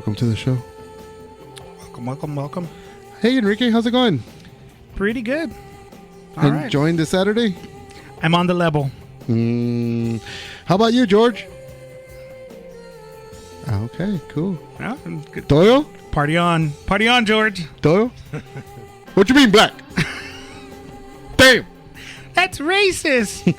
welcome to the show. Welcome. Hey, Enrique, how's it going? Pretty good. All right. Enjoying this Saturday? I'm on the level. How about you, George? Okay, cool. Yeah, good. Doyle? Party on, George. Doyle? What you mean black? Damn! That's racist.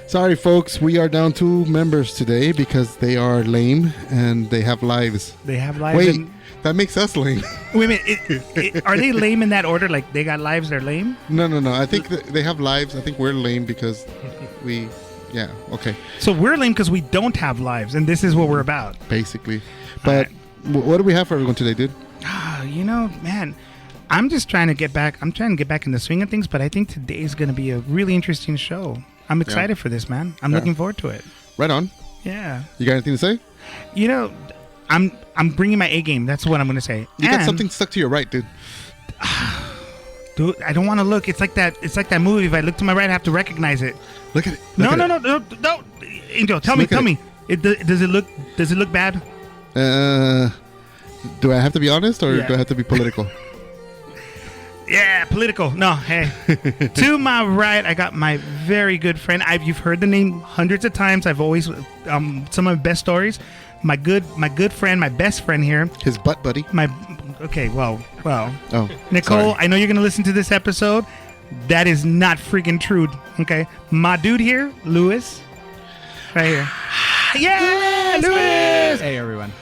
Sorry, folks. We are down 2 members today because they are lame and they have lives. They have lives. Wait, that makes us lame. Wait a minute. Are they lame in that order? Like they got lives, they're lame? No. I think they have lives. I think we're lame because we... Yeah, okay. So we're lame because we don't have lives, and this is what we're about. Basically. But what do we have for everyone today, dude? Man, I'm just trying to get back. I'm trying to get back in the swing of things, but I think today's going to be a really interesting show. I'm excited for this, man. I'm looking forward to it. Right on. Yeah. You got anything to say? I'm bringing my A game. That's what I'm going to say. You got something stuck to your right, dude. Dude, I don't want to look. It's like that movie. If I look to my right, I have to recognize it. Look at it. No. Angel, tell me. Does it look bad? Do I have to be honest or do I have to be political? Yeah, political. No, hey. To my right, I got my very good friend. You've heard the name hundreds of times. I've always some of my best stories. My good friend, my best friend here. His butt buddy. Well. Oh, Nicole, sorry. I know you're gonna listen to this episode. That is not freaking true. Okay, my dude here, Lewis, right here. Yeah, Lewis. Hey, everyone.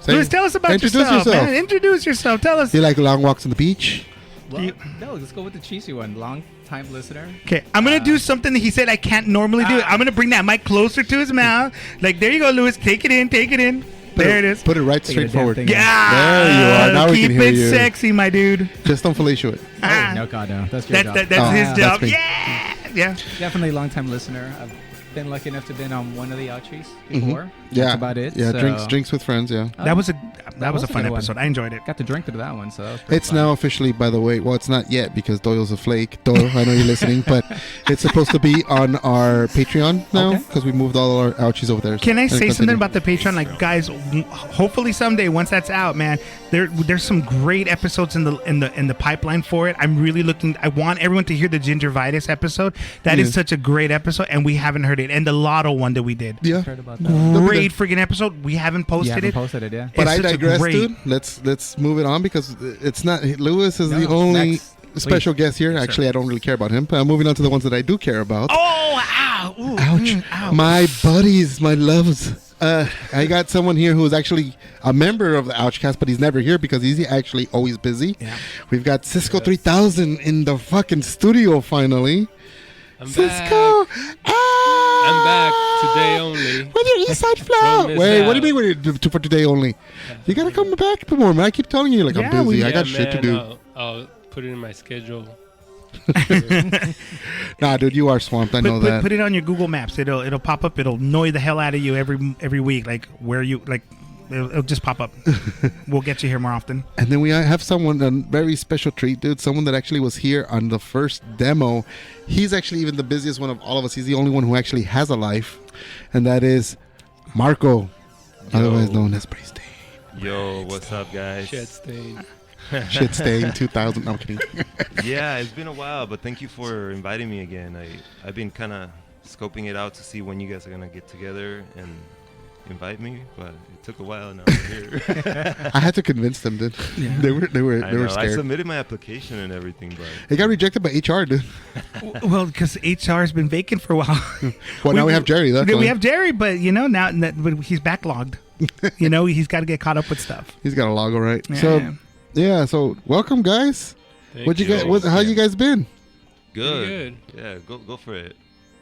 Lewis, tell us about yourself, man. Introduce yourself. Tell us. You like long walks on the beach? Well, no, let's go with the cheesy one. Long time listener. Okay, I'm gonna do something that he said I can't normally do. I'm gonna bring that mic closer to his mouth. Like, there you go, Lewis. Take it in. There it is. Put it right straight forward. Yeah. There you are. Now we can hear you. Keep it sexy, my dude. Just don't fellatio it. Oh, no, God, no. That's your job. That's his job. That's Yeah. Definitely a long time listener. I've been lucky enough to been on one of the O.U.C.H before. Yeah. That's about it. Yeah, so. drinks with friends, yeah. That was a fun episode. I enjoyed it. Got to drink through that one, so that was pretty It's fun. now officially, by the way, well, it's not yet because Doyle's a flake. Doyle, I know you're listening, but it's supposed to be on our Patreon now because we moved all our ouchies over there. Can I say something about the Patreon? Like, guys, hopefully someday, once that's out, man, there's some great episodes in the pipeline for it. I'm really looking. I want everyone to hear the gingivitis episode. That is such a great episode, and we haven't heard it. And the Lotto one that we did. Yeah. Heard about that. Great freaking episode. We haven't posted it. Posted it, yeah. But It's I such a digress, great- dude. Let's move it on because it's not. Lewis is the only special guest here. Actually, I don't really care about him. But I'm moving on to the ones that I do care about. Oh, ow. Ooh, Ouch. ow. My buddies, my loves. I got someone here who is actually a member of the Ouchcast, but he's never here because he's actually always busy. Yeah. We've got Cisko 3000 in the fucking studio finally. I'm Cisko! back. I'm back today only. With your East Side flow. Don't miss Wait, what do you out. mean for today only? You gotta come back more, man. I keep telling you, like, I'm Yeah, busy. I got shit to do. I'll put it in my schedule. Nah, dude, you are swamped. I know that. Put it on your Google Maps. It'll pop up. It'll annoy the hell out of you every week. Like where you like. It'll just pop up. We'll get you here more often. And then we have someone, a very special treat, dude. Someone that actually was here on the first demo. He's actually even the busiest one of all of us. He's the only one who actually has a life. And that is Marco, otherwise known as Brainztain. Yo, what's up, guys? Shit stain. Shit stain 2000. No, I'm kidding. Yeah, it's been a while, but thank you for inviting me again. I've been kind of scoping it out to see when you guys are going to get together and invite me, but it took a while. Now we're here. I had to convince them, dude. Yeah. They were I scared. submitted my application and everything, but It got rejected by HR, dude. Well, because HR has been vacant for a while. Well, now we have Jerry. That's we why. have Jerry, but now but he's backlogged. He's got to get caught up with stuff. He's got a log, all right. Yeah. So welcome, guys. Thank What you guys? How you guys been? good. Yeah, go for it.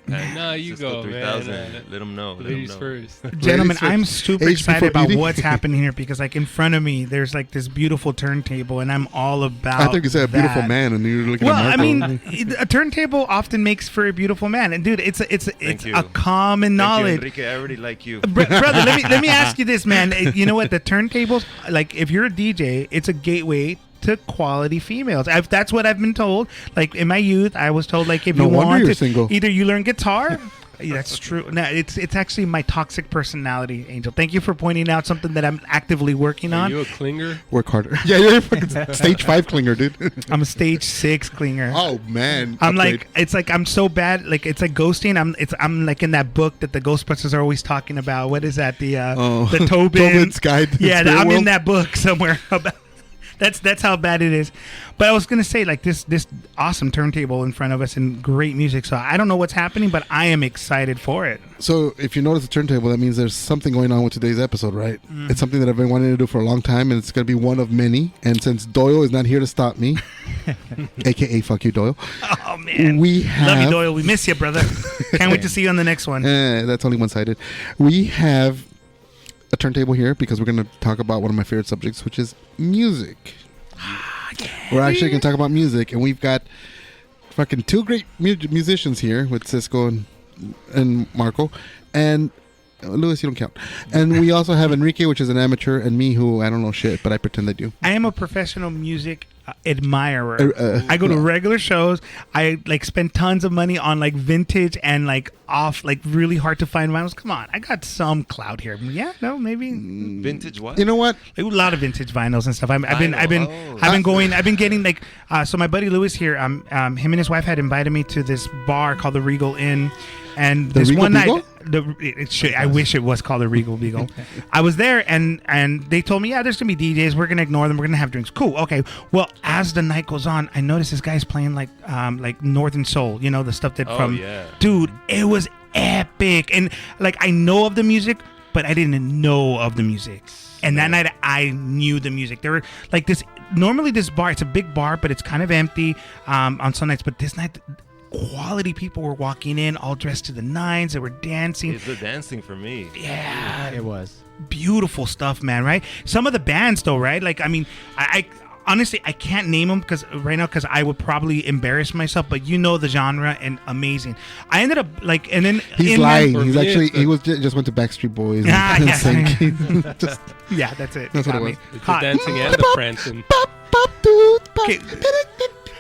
No, you Cisco go, 3000, man. Let them know. Ladies first. Gentlemen, Ladies I'm first. super Age excited before about beauty. what's happening here because, like, in front of me, there's like this beautiful turntable, and I'm all about. I think you said a beautiful that. man, and you're looking Well, at I Marco. mean, a turntable often makes for a beautiful man, and dude, it's Thank you. a common Thank you, knowledge. Enrique. I already like you. Brother, let me ask you this, man. You know what? The turntables, like, if you're a DJ, it's a gateway to quality females. That's what I've been told. Like in my youth, I was told, like, if No you wonder want you're to, single. either you learn guitar Yeah, that's true. No, it's actually my toxic personality, Angel. Thank you for pointing out something that I'm actively working Are on. you a clinger? Work harder. Yeah, you're a fucking stage 5 clinger, dude. I'm a stage 6 clinger. Oh man. I'm Upgrade. like, it's like I'm so bad. Like it's like ghosting. I'm like in that book that the Ghostbusters are always talking about. What is that? The Tobin. Tobin's Guide to the Yeah, Spirit I'm in World. that book somewhere. About, that's how bad it is. But I was gonna say like this awesome turntable in front of us and great music. So I don't know what's happening, but I am excited for it. So if you notice the turntable, that means there's something going on with today's episode, right? It's something that I've been wanting to do for a long time, and it's going to be one of many. And since Doyle is not here to stop me, aka fuck you, Doyle, Oh man, we have. love you, Doyle. We miss you, brother. Can't wait to see you on the next one. That's only one-sided. We have a turntable here because we're going to talk about one of my favorite subjects, which is music. We're actually going to talk about music, and we've got fucking two great musicians here with Cisko and Marco, and Lewis, you don't count. And we also have Enrique, which is an amateur, and me, who I don't know shit, but I pretend I do. I am a professional music admirer. I go to regular shows. I like spend tons of money on like vintage and like really hard to find vinyls. Come on, I got some clout here. Yeah, no, maybe Vintage what? You know what? a lot of vintage vinyls and stuff. I've been getting like so my buddy Lewis here. Him and his wife had invited me to this bar called the Regal Inn. And The this Regal one Beagle? night, I wish it was called the Regal Beagle. I was there, and they told me, yeah, there's gonna be DJs. We're gonna ignore them. We're gonna have drinks. Cool. Okay. Well, as the night goes on, I noticed this guy's playing like Northern Soul. You know, the stuff that Yeah. dude. It was epic, and like I know of the music, but I didn't know of the music. And that night, I knew the music. There were like this. Normally, this bar, it's a big bar, but it's kind of empty on some nights. But this night, quality people were walking in, all dressed to the nines. They were dancing. It's the dancing for me. Yeah, It was. beautiful stuff, man. Right? Some of the bands, though, right? Like, I mean, I honestly I can't name them because I would probably embarrass myself. But you know the genre and amazing. I ended up like, and then He's lying. For He's me, actually it's he was just went to Backstreet Boys and, Ah, and yeah. Sync. Just Yeah, that's it. That's what Got it me. was. It's the Hot. dancing and the prancing. Okay.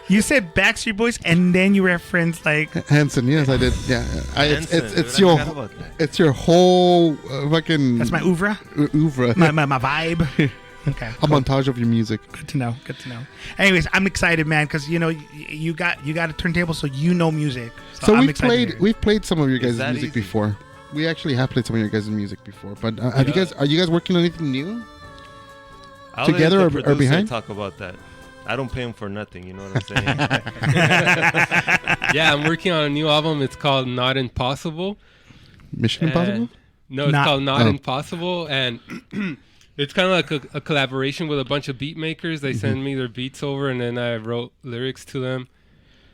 You said Backstreet Boys, and then you referenced like Hanson, yes, I did. Yeah, Hanson, it's dude, I your forgot about that. it's your whole fucking that's my oeuvre, oeuvre, my vibe. Okay. a montage of your music. Good to know. Good to know. Anyways, I'm excited, man, because you know you got a turntable, so you know music. So I'm we've excited to hear it. played some of your guys' that music easy? before. We actually have played some of your guys' music before. But are you guys working on anything new? I'll Together let or the producer behind? talk about that. I don't pay him for nothing. You know what I'm saying? Yeah, I'm working on a new album. It's called Not Impossible. Mission Impossible? No, it's Not- called Not Oh. Impossible, and it's kind of like a collaboration with a bunch of beat makers. They send me their beats over, and then I wrote lyrics to them,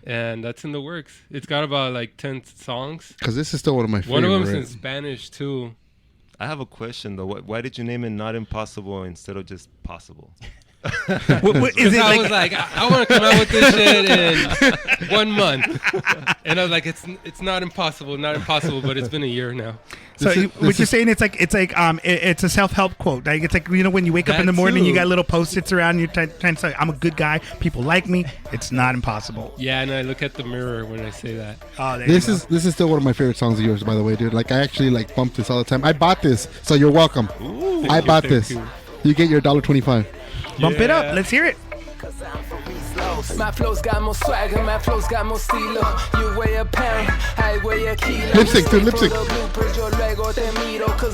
and that's in the works. It's got about like 10 songs. Because this is still one of my One favorites. of them's in Spanish too. I have a question though. Why did you name it Not Impossible instead of just Possible? What, is it I like? was like, I want to come out with this shit in 1 month, and I was like, it's not impossible, but it's been a year now. So This is- what this you're is- saying? It's a self-help quote. Like it's like when you wake up in the That morning, you too. got little post-its around. You're trying to say, "I'm a good guy. People like me. It's not impossible." Yeah, and I look at the mirror when I say that. Oh, there This you is still one of my favorite songs of yours, by the way, dude. Like I actually like bump this all the time. I bought this, so you're welcome. I bought this. You get your $1.25. go. Bump it up. Let's hear it. My flow's got more swagger, my flow's got more estilo. You weigh a pound, I weigh a kilo. Lip sync, dude, lip sync.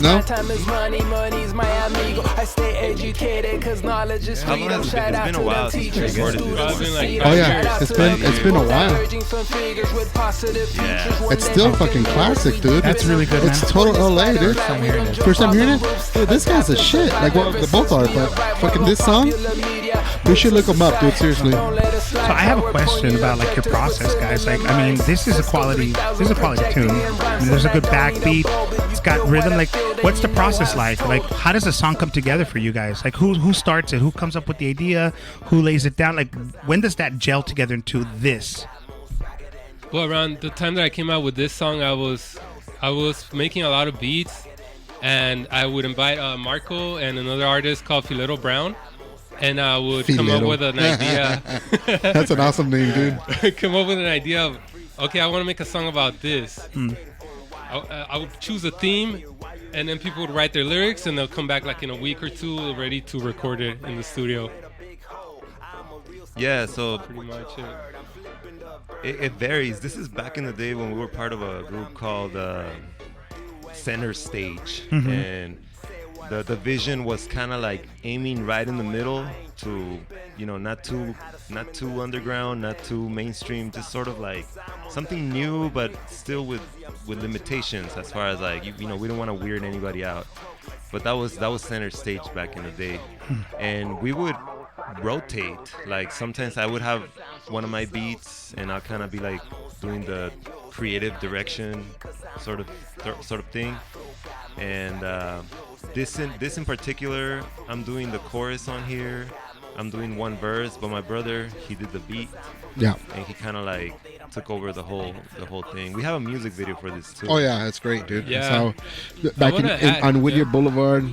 No? My time is money, money's my amigo. I stay educated, cause knowledge is How long freedom. has it been? Shout It's out been to a while them since you teachers, recorded this. students, It's been like see 5 Oh, it. yeah. Shout out It's to been- them it's been a people while. emerging from figures with positive Yeah. futures. One It's day still we fucking can classic, we dude. That's really good, It's man. total LA, dude. First time hearing it. First time hearing it? Dude, this guy's a shit. Like, well, they both are, but fucking this song, we should look him up, dude. Seriously. So I have a question about like your process, guys. Like, I mean, this is a quality tune. I mean, there's a good backbeat. It's got rhythm. Like, what's the process like? Like, how does a song come together for you guys? Like, who starts it? Who comes up with the idea? Who lays it down? Like, when does that gel together into this? Well, around the time that I came out with this song, I was making a lot of beats, and I would invite Marco and another artist called Filetto Brown, and I would come up Filetto. with an idea. That's an awesome name, dude. Come up with an idea of, okay, I want to make a song about this. I would choose a theme, and then people would write their lyrics, and they'll come back like in a week or two, ready to record it in the studio. Yeah, so Pretty much it varies. This is back in the day when we were part of a group called Center Stage, and the vision was kind of like aiming right in the middle to, not too underground, not too mainstream, just sort of like something new, but still with limitations as far as like we don't want to weird anybody out. But that was Center Stage back in the day, and we would rotate. Like sometimes I would have one of my beats, and I'll kind of be like doing the creative direction sort of thing. And this in particular, I'm doing the chorus on here. I'm doing one verse, but my brother, he did the beat. Yeah. And he kind of like took over the whole thing. We have a music video for this too. Oh yeah, it's great, dude. Yeah. So back on Whittier Boulevard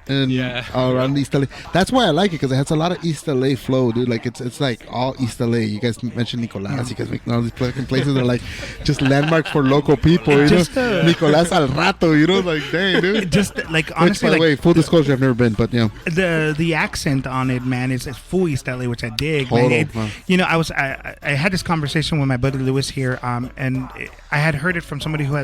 and around East LA. That's why I like it, because it has a lot of East LA flow, dude. Like it's like all East LA. You guys mentioned Nicolas. You guys make all these places that are like just landmarks for local people. You know, Nicolas al rato. You know, like dang, dude. Just like honestly, Which, by the way, full disclosure, I've never been, but yeah. The accent on it, man, is full East LA, which I dig. Total, man. man. I had this conversation with my buddy Lewis here, and I had heard it from somebody who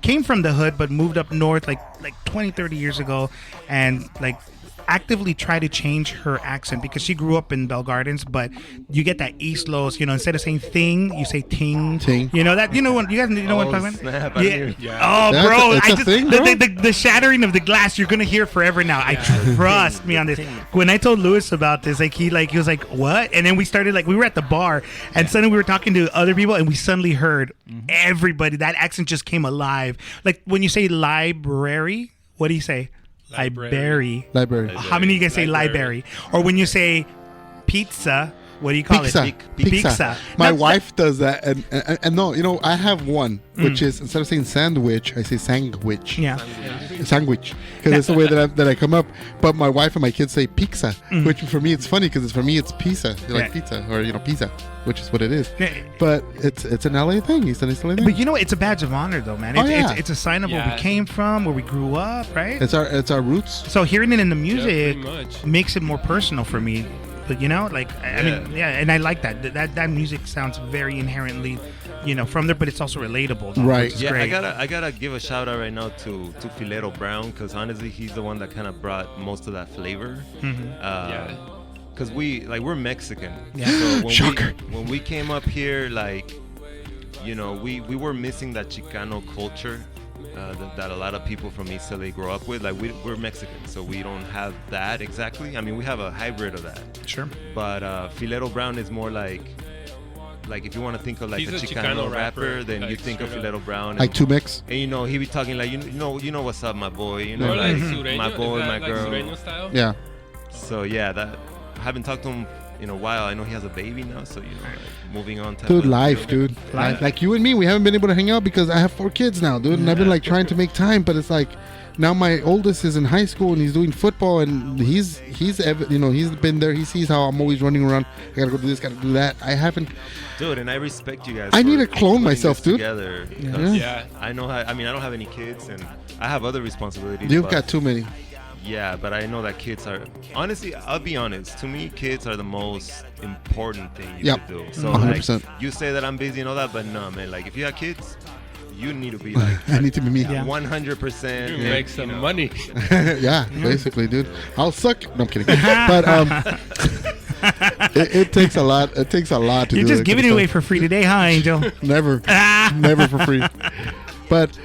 came from the hood but moved up north like 20, 30 years ago, and like actively try to change her accent because she grew up in Bell Gardens, but you get that East Los, instead of saying thing, you say ting. Ting. You know that? You know what? You guys know what I'm talking Snap, about? I Yeah. knew. Oh, That's bro! it's a thing, bro. The shattering of the glass. You're gonna hear forever now. I trust me on this. When I told Lewis about this, he was like, "What?" And then we started we were at the bar, and suddenly we were talking to other people, and we suddenly heard everybody. That accent just came alive. Like when you say library, what do you say? Library. Library. How many of you guys say library? Or when you say pizza, what do you call Pizza. it? Pizza. My That's- wife does that, and no, I have one, which is instead of saying sandwich, I say sandwich. Yeah. Sandwich, because it's the way that I come up. But my wife and my kids say pizza, which for me it's funny because for me it's pizza, like pizza or pizza, which is what it is. Yeah. But it's an LA thing. It's an LA thing. But it's a badge of honor, though, man. It's a sign of where we came from, where we grew up, right? It's our roots. So hearing it in the Yeah, music pretty much. makes it more personal for me. But I mean, and I like that. That music sounds very inherently, from there, but it's also relatable, Right. Which is Yeah, great. I gotta give a shout out right now to Filero Brown, because honestly he's the one that kind of brought most of that flavor. Because we're Mexican. Yeah. So Shocker. when we came up here, we were missing that Chicano culture that a lot of people from East LA grow up with. Like we're Mexican, so we don't have that exactly. I mean, we have a hybrid of that. Sure. But Filero Brown is more like if you want to think of He's a a Chicano Chicano rapper, rapper, then you like, think of straight up. Filero Brown. Like two mix. And he be talking like you know what's up, my boy. Or like like Sureño. my boy, Is that my like girl. Sureño style? Yeah. So yeah, that I haven't talked to him in a while. I know he has a baby now, so moving on. Type Dude, of life, deal. dude. Life. Like you and me, we haven't been able to hang out because I have 4 kids now, dude. And I've been trying to make time, but it's like now my oldest is in high school and he's doing football, and he's been there. He sees how I'm always running around. I gotta go do this, gotta do that. I haven't. Dude, and I respect you guys. I for need to clone putting myself, this dude. Together, because Yeah. I know how. I mean, I don't have any kids, and I have other responsibilities. You've but- got too many. Yeah, but I know that kids are honestly. I'll be honest. To me, kids are the most important thing you Yep. could do. So 100%. you say that I'm busy and all that, but no, man. Like if you have kids, you need to be like I need to be me. Yeah. 100%. You make some money. Yeah, basically, dude. I'll suck. No, I'm kidding. But it takes a lot. It takes a lot to You're do just that giving kind it of away stuff. for free today, huh, Angel? Never. Never for free. But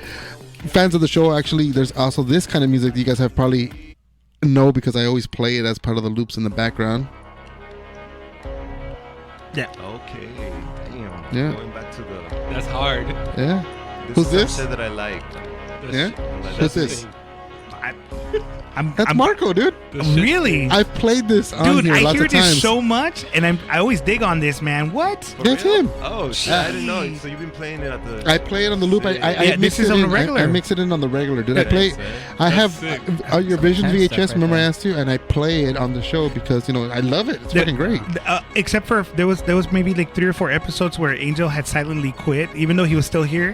fans of the show, actually, there's also this kind of music that you guys have probably know because I always play it as part of the loops in the background. Yeah. Okay. Damn. Yeah. Going back to the. That's hard. Yeah. This Who's is this? some shit that I like. That's- Yeah? I like Who's that this? thing. That's Marco, dude. Really? I've played this on Dude, here I lots hear of times. this so much, and I always dig on this, man. What? For That's real? him. Oh, shit. I didn't know. So you've been playing it at the... I play it on the loop. I Yeah, mix this is it on in. the regular. I mix it in on the regular, dude. I That's play. sick. I have sick. your Vision Some tense VHS. stuff right Remember I there. asked you, and I play it on the show because I love it. It's fucking great. Except for there was maybe like 3 or 4 episodes where Angel had silently quit, even though he was still here.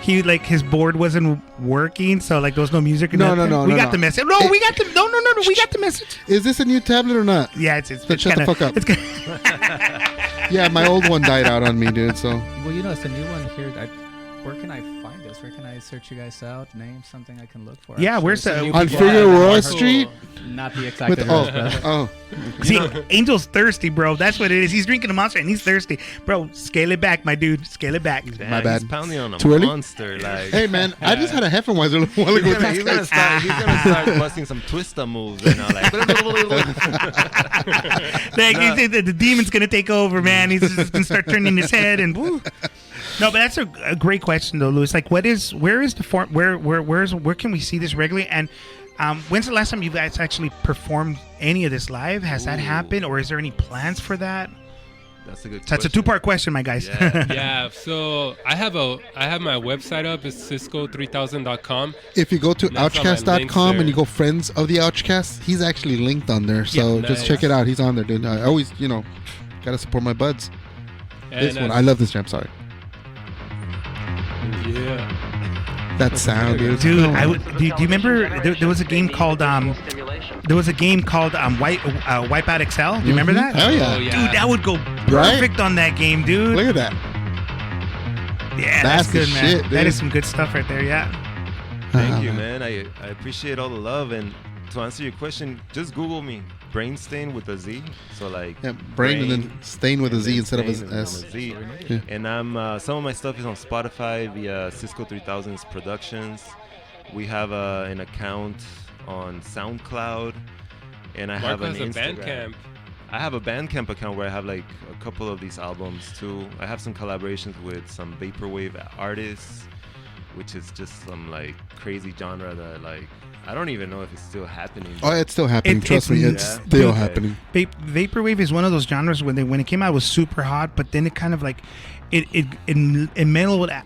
His board wasn't working, so like there was no music. Or No, nothing. no, We no, got no. the message. No, we got the no. We got the message. Is this a new tablet or not? Yeah, it's Then shut the fuck up. It's kinda, Yeah, my old one died out on me, dude. So Well, it's a new one here. Where can I find this? Where can I search you guys out? Name something I can look for. Yeah, Actually, where's some the- new on people I Figueroa haven't heard. Street. Not the exact with address, but oh, see, Angel's thirsty, bro. That's what it is. He's drinking a Monster and he's thirsty, bro. Scale it back, my dude. Scale it back. Damn, My bad. He's pounding on a Too early? monster. Like, hey man, I just had a Heffenweiser a little while ago. He's gonna start busting some twista moves right now. Like, The demon's gonna take over, man. He's just gonna start turning his head and woo. No, but that's a great question though, Louis. Like, where is the form? Where can we see this regularly? And when's the last time you guys actually performed any of this live? Has that happened, or is there any plans for that? That's a good. That's a 2-part question, my guys. Yeah. Yeah, so I have my website up. It's Cisko3000.com. If you go to That's all my links ouchcast.com and there. you go friends of the Ouchcast, he's actually linked on there. So Yeah, just nice. check it out. He's on there, dude. I always, gotta support my buds. This And, one, I love this jam. Sorry, yeah. that sound, dude. Dude, No. do you remember there was a game called Wipeout Excel? Do you remember that? Hell yeah. Oh, yeah. Dude, that would go Right? perfect on that game, dude. Look at that. Yeah, That's that's the good, man. shit, That dude. is some good stuff right there. Yeah. Thank you, man. I appreciate all the love. And to answer your question, just Google me, Brainstain with a Z. So like, Yeah, brain and then stain with a and Z then instead of stain a and then S. a Z. Yeah. And I'm some of my stuff is on Spotify via Cisco 3000's Productions. We have an account on SoundCloud, and I have Marco an has a Instagram. Bandcamp. I have a Bandcamp account where I have like a couple of these albums too. I have some collaborations with some vaporwave artists, which is just some like crazy genre that like I don't even know if it's still happening. Oh, it's still happening. Trust me, it's yeah. still Okay. happening. Vaporwave is one of those genres when it came out it was super hot, but then it kind of like it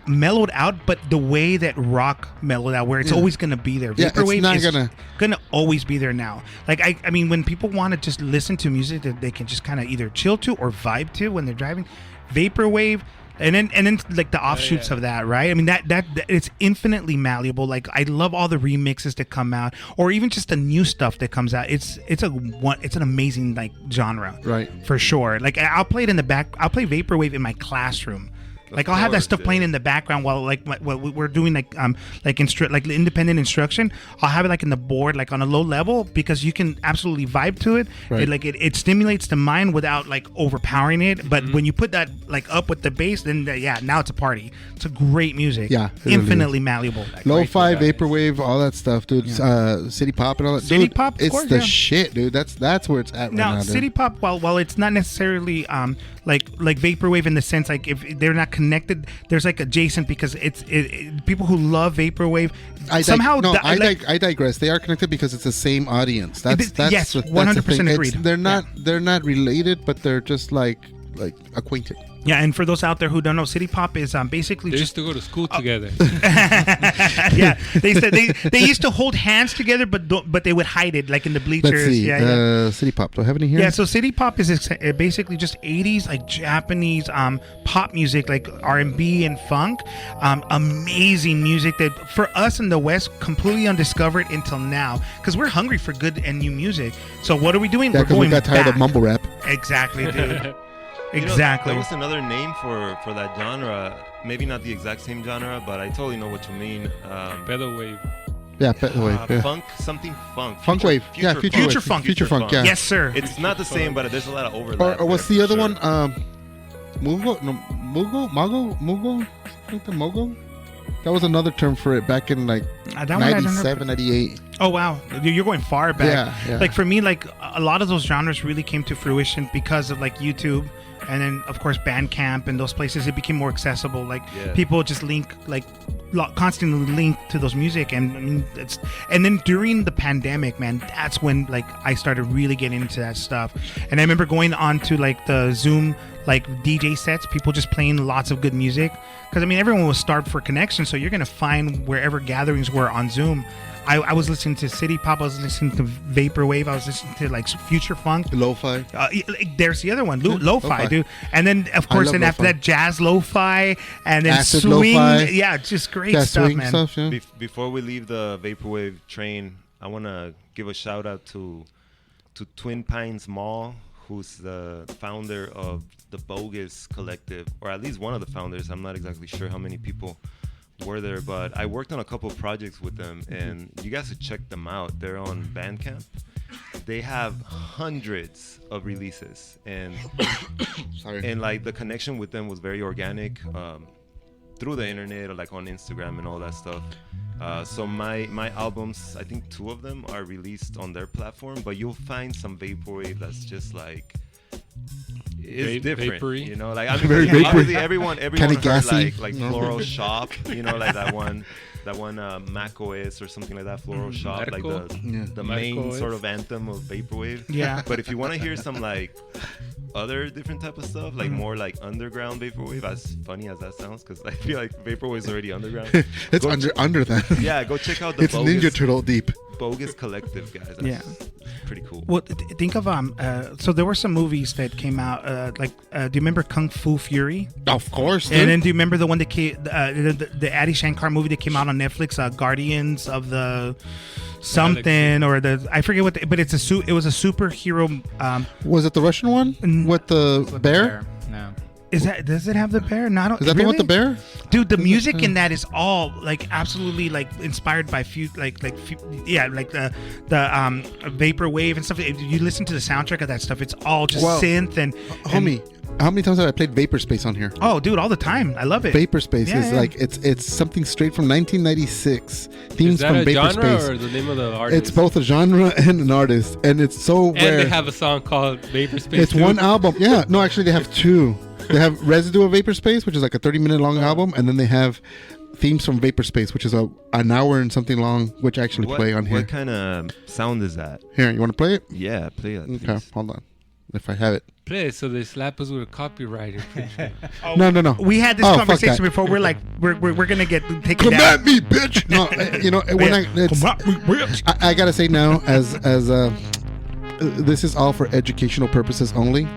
mellowed out, but the way that rock mellowed out, where it's Yeah. always gonna be there. Yeah, it's Vaporwave not is gonna- gonna always be there now. Like I mean, when people want to just listen to music that they can just kind of either chill to or vibe to when they're driving, Vaporwave. And then like the offshoots yeah. of that, right? I mean that it's infinitely malleable. Like I love all the remixes that come out, or even just the new stuff that comes out. It's an amazing like genre, Right. For sure. Like I'll play it in the back. I'll play Vaporwave in my classroom. Like I'll have that course, stuff yeah. playing in the background while like what we're doing like independent instruction. I'll have it like in the board like on a low level because you can absolutely vibe to it. Right. It stimulates the mind without like overpowering it. But Mm-hmm. when you put that like up with the bass, then now it's a party. It's a great music. Yeah, it really infinitely malleable. Lo-fi, vaporwave, all that stuff, dude. City pop and all that. City Dude, pop, of it's course, the yeah. shit, dude. That's where it's at right now. Now, dude. city pop, while it's not necessarily like vaporwave in the sense like if they're not connected, there's like adjacent because people who love vaporwave I digress. They are connected because it's the same audience. That's yes, the- that's the 100% thing. agreed. They're not related, but they're just like acquainted. Yeah, and for those out there who don't know, city pop is basically They just used to go to school together. yeah. They said they used to hold hands together, but they would hide it like in the bleachers. Let's see. Yeah. City pop. Do I have any here? Yeah, so city pop is basically just 80s like Japanese pop music like R&B and funk. Amazing music that for us in the West completely undiscovered until now because we're hungry for good and new music. So what are we doing? Yeah, We're because we going got tired back. of mumble rap. Exactly, dude. You know, Exactly. there was another name for that genre. Maybe not the exact same genre, but I totally know what you mean. Pedal wave. Yeah, wave. Yeah. Funk, something funk. Funk wave. Yeah, Future funk. Future funk. Yeah. Yes, sir. It's not the same, but there's a lot of overlap. Or what's there the for other sure. one? Mugo? No, Mugo? Mago? Mugo? Something Mogo? That was another term for it back in like That one I don't know. 97, 98. Oh wow, you're going far back. Yeah. Like for me, like a lot of those genres really came to fruition because of like YouTube, and then of course Bandcamp and those places, it became more accessible. Like Yeah. people just link, like constantly link to those music, and I mean, and then during the pandemic, man, that's when like I started really getting into that stuff. And I remember going on to like the Zoom like DJ sets, people just playing lots of good music, because I mean everyone was starved for connection, so you're gonna find wherever gatherings were on Zoom. I was listening to City Pop, I was listening to Vaporwave, I was listening to like Future Funk. Lo-fi. There's the other one, lo-fi, lo-fi. dude. And then of course, love then after lo-fi. that, jazz lo-fi, and then Acid swing. lo-fi. Yeah, just great Yeah, stuff, swing man. stuff, yeah. Before we leave the vaporwave train, I want to give a shout out to Twin Pines Mall, who's the founder of the Bogus Collective, or at least one of the founders. I'm not exactly sure how many people were there, but I worked on a couple of projects with them, and you guys should check them out. They're on Bandcamp. They have hundreds of releases, and Sorry. and like the connection with them was very organic, through the internet or like on Instagram and all that stuff. So my albums, I think 2 of them are released on their platform, but you'll find some vaporwave that's just like, it's different, vapory. you know. Like I mean, Very obviously vapory. everyone Kinda heard gassy. like No. Floral Shop, you know, like that one Mac OS or something like that. Floral Shop, like Medical? the Mac main OS. sort of anthem of vaporwave. Yeah. But if you want to hear some like other different type of stuff, like more like underground vaporwave, as funny as that sounds, because I feel like vaporwave is already underground. It's Go under that. Yeah, go check out the It's Ninja Turtle deep. Bogus Collective, guys. That's Yeah. pretty cool. Well, think of so there were some movies that came out, do you remember Kung Fu Fury? Of course, dude. And then do you remember the one that came, the Adi Shankar movie that came out on Netflix, Guardians of the something, or the, I forget what, but it was a superhero. Was it the Russian one with the With the bear? No. Does it have the bear? Not Is that the one with the bear? Dude, the music in that is all like absolutely like inspired by the vaporwave and stuff. If you listen to the soundtrack of that stuff, it's all just Well, synth and Homie, how many times have I played Vapor Space on here? oh, dude, all the time. I love it. Vapor Space Yeah, is yeah. like it's something straight from 1996. Themes Is that from a Vapor genre Space. or the name of the artist? It's both a genre and an artist, and it's so And rare. they have a song called Vapor Space. It's too. one album. Yeah, no, actually they have 2. They have Residue of Vapor Space, which is like a 30-minute long album, and then they have Themes from Vapor Space, which is an hour and something long, which I actually play on here. What kind of sound is that? Here, you want to play it? Yeah, play it. Okay, please. hold on. If I have it. Play it so they slap us with a copyright infringement. No. We had this Oh, fuck conversation that. before. We're like, we're gonna get taken Come down. at me, bitch! No, you know when I gotta say now, as this is all for educational purposes only.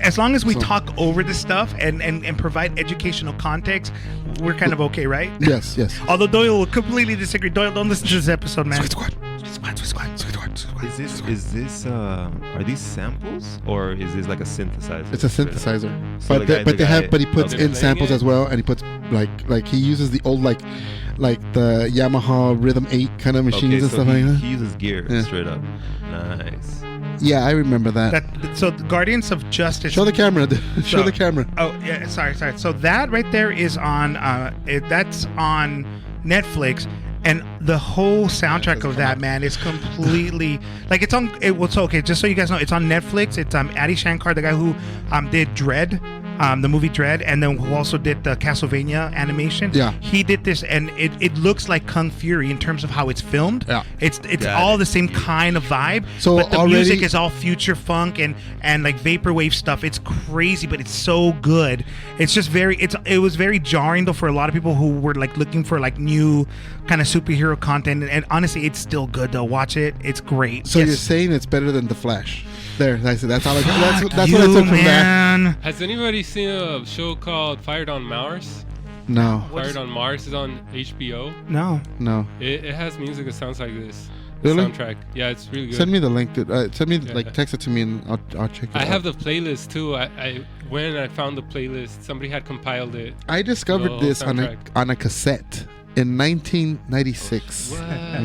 As long as we So- talk over the stuff and provide educational context, we're kind of okay, right? Yes. Although Doyle will completely disagree. Doyle, don't listen to this episode, man. Squid. Is this are these samples or is this like a synthesizer? It's a synthesizer, So but he puts Okay. in samples Playing it? as well, and he puts like he uses the old like the Yamaha Rhythm 8 kind of machines Okay, and so stuff like that. he uses gear Yeah. straight up. Nice. Yeah, I remember that. So Guardians of Justice. Show the camera. Dude. Show So- the camera. Oh yeah, sorry. So that right there is on. That's on Netflix, and the whole soundtrack of that, man, is completely like it's on. So okay, just so you guys know, it's on Netflix. It's Adi Shankar, the guy who did Dread. The movie Dread, and then who also did the Castlevania animation. Yeah. He did this, and it looks like Kung Fury in terms of how it's filmed. Yeah. It's Got all it. the same kind of vibe. So but the already- music is all future funk and like vaporwave stuff. It's crazy, but it's so good. It's just it was very jarring though for a lot of people who were like looking for like new kind of superhero content. And honestly, it's still good though. Watch it. It's great. So Yes. you're saying it's better than The Flash? There, I said that's all. That's Fuck what I you, took from that. man. Has anybody seen a show called Fired on Mars? No, Fired on Mars is on HBO. No. It has music that sounds like this. Really? Soundtrack. Yeah, it's really good. send me the link. Send me Yeah. like text it to me and I'll check it out. I have the playlist too. When I found the playlist, somebody had compiled it. I discovered Oh, this soundtrack. on a cassette in 1996. What?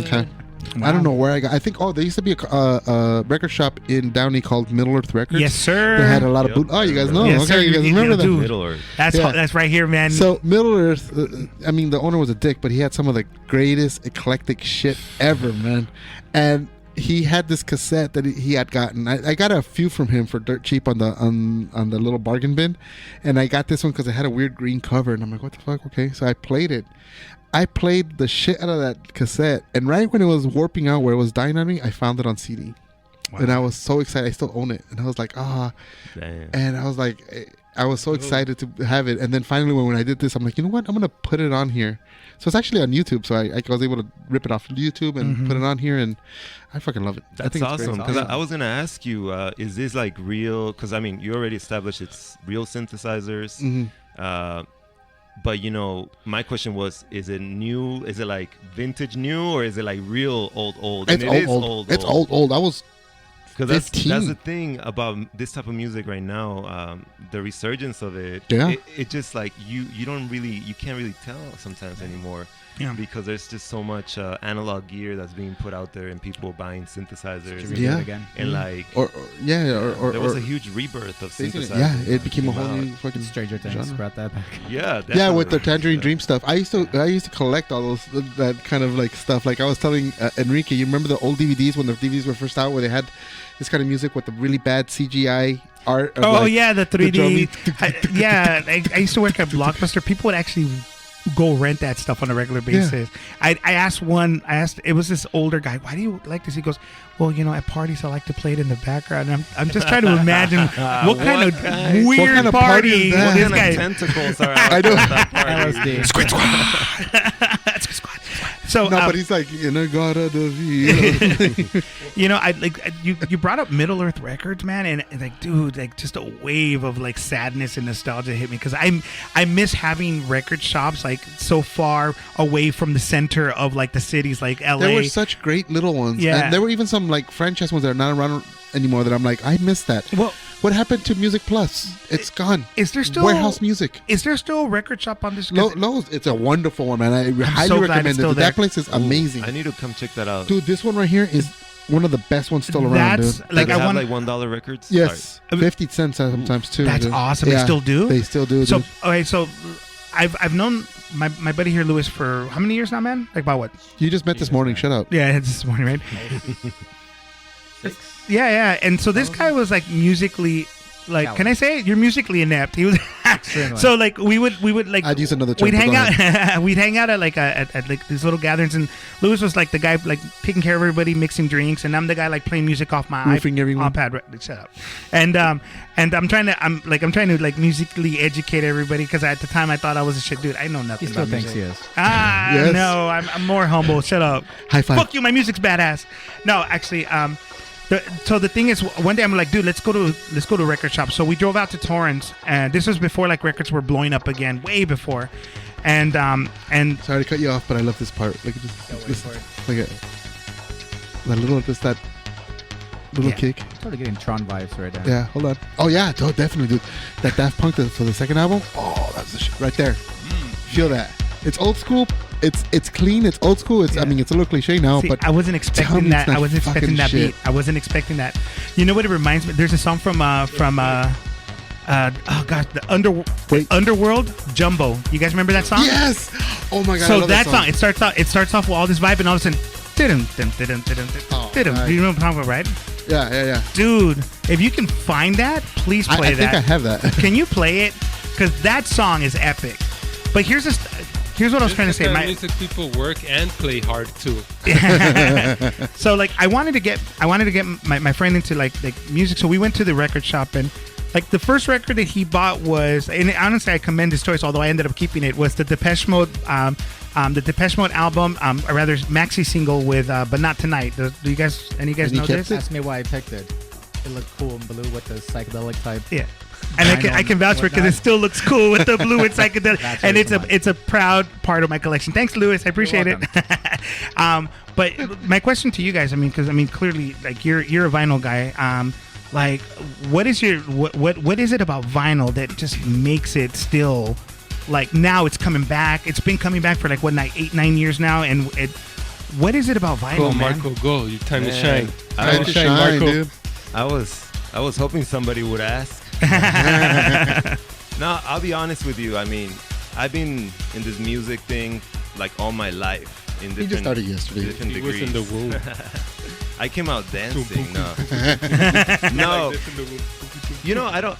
Okay. I don't know where I got. I think there used to be a record shop in Downey called Middle Earth Records. Yes, sir. They had a lot of Yep. boot. Oh, you guys know. Yes, Okay, sir. you guys You remember that. do. Middle Earth. Yeah. That's right here, man. So Middle Earth, I mean, the owner was a dick, but he had some of the greatest eclectic shit ever, man. And he had this cassette that he had gotten. I got a few from him for dirt cheap on the little bargain bin, and I got this one because it had a weird green cover, and I'm like, what the fuck? Okay, so I played it. I played the shit out of that cassette, and right when it was warping out where it was dying on me, I found it on CD. Wow. And I was so excited. I still own it, and I was like, Damn. And I was like, I was so excited to have it. And then finally, when I did this, I'm like, you know what? I'm gonna put it on here. So it's actually on YouTube. So I was able to rip it off of YouTube and put it on here, and I fucking love it. I That's think it's awesome. great. Because I was gonna ask you, is this like real? Because I mean, you already established it's real synthesizers. But you know, my question was: is it new? Is it like vintage new, or is it like real old? It's And old. It's old. I was. Because that's the thing about this type of music right now, the resurgence of it. Yeah. It just like you can't really tell sometimes anymore. Yeah. Because there's just so much analog gear that's being put out there, and people buying synthesizers. Yeah. Again. And like, Or there was a huge rebirth of synthesizers. Yeah, it became a whole Came new out. fucking Stranger Things genre. brought that back. Yeah, Yeah, with the definitely. Tangerine Dream stuff. I used to collect all those that kind of like stuff. Like I was telling Enrique, you remember the old DVDs when the DVDs were first out, where they had this kind of music with the really bad CGI art. Of like the 3D. drummy- I used to work at Blockbuster. People would actually go rent that stuff on a regular basis. I asked, it was this older guy, why do you like this? He goes, well, you know, at parties I like to play it in the background. And I'm just trying to imagine what kind of weird What kind of party party is that? this What kind guy. of tentacles are I out know. at that party? LSD. Squid Squad. That's Squid Squad. So No, but he's like in a gotta the you know, I like you brought up Middle Earth Records, man, and like, dude, like just a wave of like sadness and nostalgia hit me because I miss having record shops like so far away from the center of like the cities, like LA. There were such great little ones. Yeah. And there were even some like franchise ones that are not around anymore that I'm like, I miss that. Well, What happened to Music Plus? It's gone. is there still Warehouse Music? Is there still a record shop on this? 'Cause Lowe's, it's a wonderful one, man. I highly so glad recommend it's it. still That there. place is amazing. I need to come check that out. Dude, this one right here is one of the best ones still around, That's dude. like They I have want. like $1 records. Yes, 50 cents sometimes too. That's dude. awesome. They still do? They still do. So dude. okay, so I've known my buddy here, Lewis, for how many years now, man? Like about what? You just met this morning. Shut up. Yeah, it's this morning, right? Yeah. And so this guy was like musically, like, can I say it? You're musically inept. He was. So like we would like I'd use another term. we'd but hang go out ahead. we'd hang out at like at like these little gatherings, and Lewis was like the guy like taking care of everybody, mixing drinks, and I'm the guy like playing music off my Roofing everyone. iPad. Shut up. And I'm trying to like musically educate everybody because at the time I thought I was a shit dude. I know nothing. He still about thinks music. he is. Yes. No, I'm more humble. Shut up. High five. Fuck you. My music's badass. No, actually, so the thing is, one day I'm like, dude, let's go to a record shop. So we drove out to Torrance, and this was before like records were blowing up again, way before. And Sorry to cut you off, but I love this part. Look at this. Look at that little Yeah. kick. Sort of getting Tron vibes right now. Yeah, hold on. Oh yeah, definitely, dude. That Daft Punk for the second album. Oh, that's the shit right there. Feel that? It's old school. It's clean. It's old school. It's I mean, it's a little cliche now, see, but I wasn't tell expecting me that. it's not I wasn't expecting fucking that shit. beat. I wasn't expecting that. You know what it reminds me? There's a song from oh gosh, Wait. Underworld Jumbo. You guys remember that song? yes. Oh my god. I So love that song, it starts off with all this vibe, and all of a sudden, Oh, you know what I'm talking about, right? Yeah. Dude, if you can find that, please play I think that. I have that. Can you play it? Because that song is epic. But here's what I was trying to say. Music people work and play hard too. So like I wanted to get my friend into like music. So we went to the record shop, and like the first record that he bought was, and honestly I commend his choice, although I ended up keeping it, was the Depeche Mode album, or rather maxi single with But Not Tonight. Do you guys And he know kept this? it? Ask me why I picked it. It looked cool in blue with the psychedelic type. Yeah. And I can vouch for it because it still looks cool with the blue and psychedelic, That's and really it's a proud part of my collection. Thanks, Lewis. I appreciate it. But my question to you guys, because clearly, like you're a vinyl guy. Like, what is what is it about vinyl that just makes it still like now it's coming back? It's been coming back for like 8-9 years now, and what is it about vinyl, Go, man? Marco, go. Your time to Man, shine. Time to shine, dude. I was hoping somebody would ask. No, I'll be honest with you. I mean, I've been in this music thing like all my life in different. He just started yesterday. different He was degrees. in the womb. I came out dancing. No, no. You know, I don't.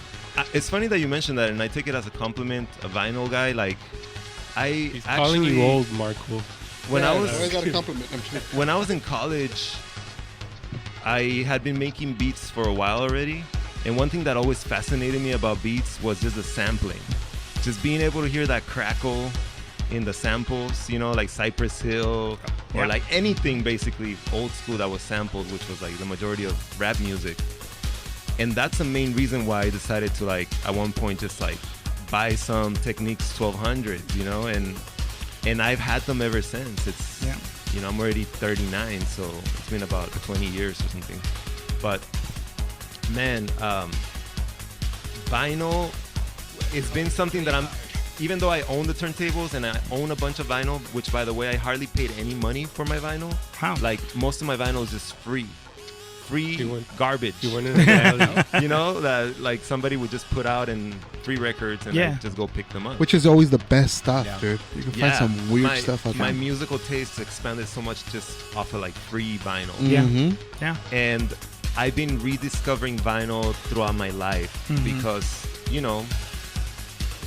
It's funny that you mentioned that, and I take it as a compliment. A vinyl guy, like He's calling you old, Marco. When I was always got a compliment. I'm sure. when I was in college, I had been making beats for a while already, and one thing that always fascinated me about beats was just the sampling, just being able to hear that crackle in the samples, you know, like Cypress Hill or like anything basically old school that was sampled, which was like the majority of rap music. And that's the main reason why I decided to, like, at one point just like buy some Technics 1200s, you know, and I've had them ever since. It's you know, I'm already 39, so it's been about 20 years or something. But man, vinyl, it's been something that even though I own the turntables and I own a bunch of vinyl, which by the way, I hardly paid any money for my vinyl. How? Like most of my vinyl is just free garbage. You went in the alley. You know, that like somebody would just put out in free records and I just go pick them up. Which is always the best stuff, dude. You can find some weird stuff out there. My musical taste expanded so much just off of like free vinyl. Yeah. And I've been rediscovering vinyl throughout my life because, you know,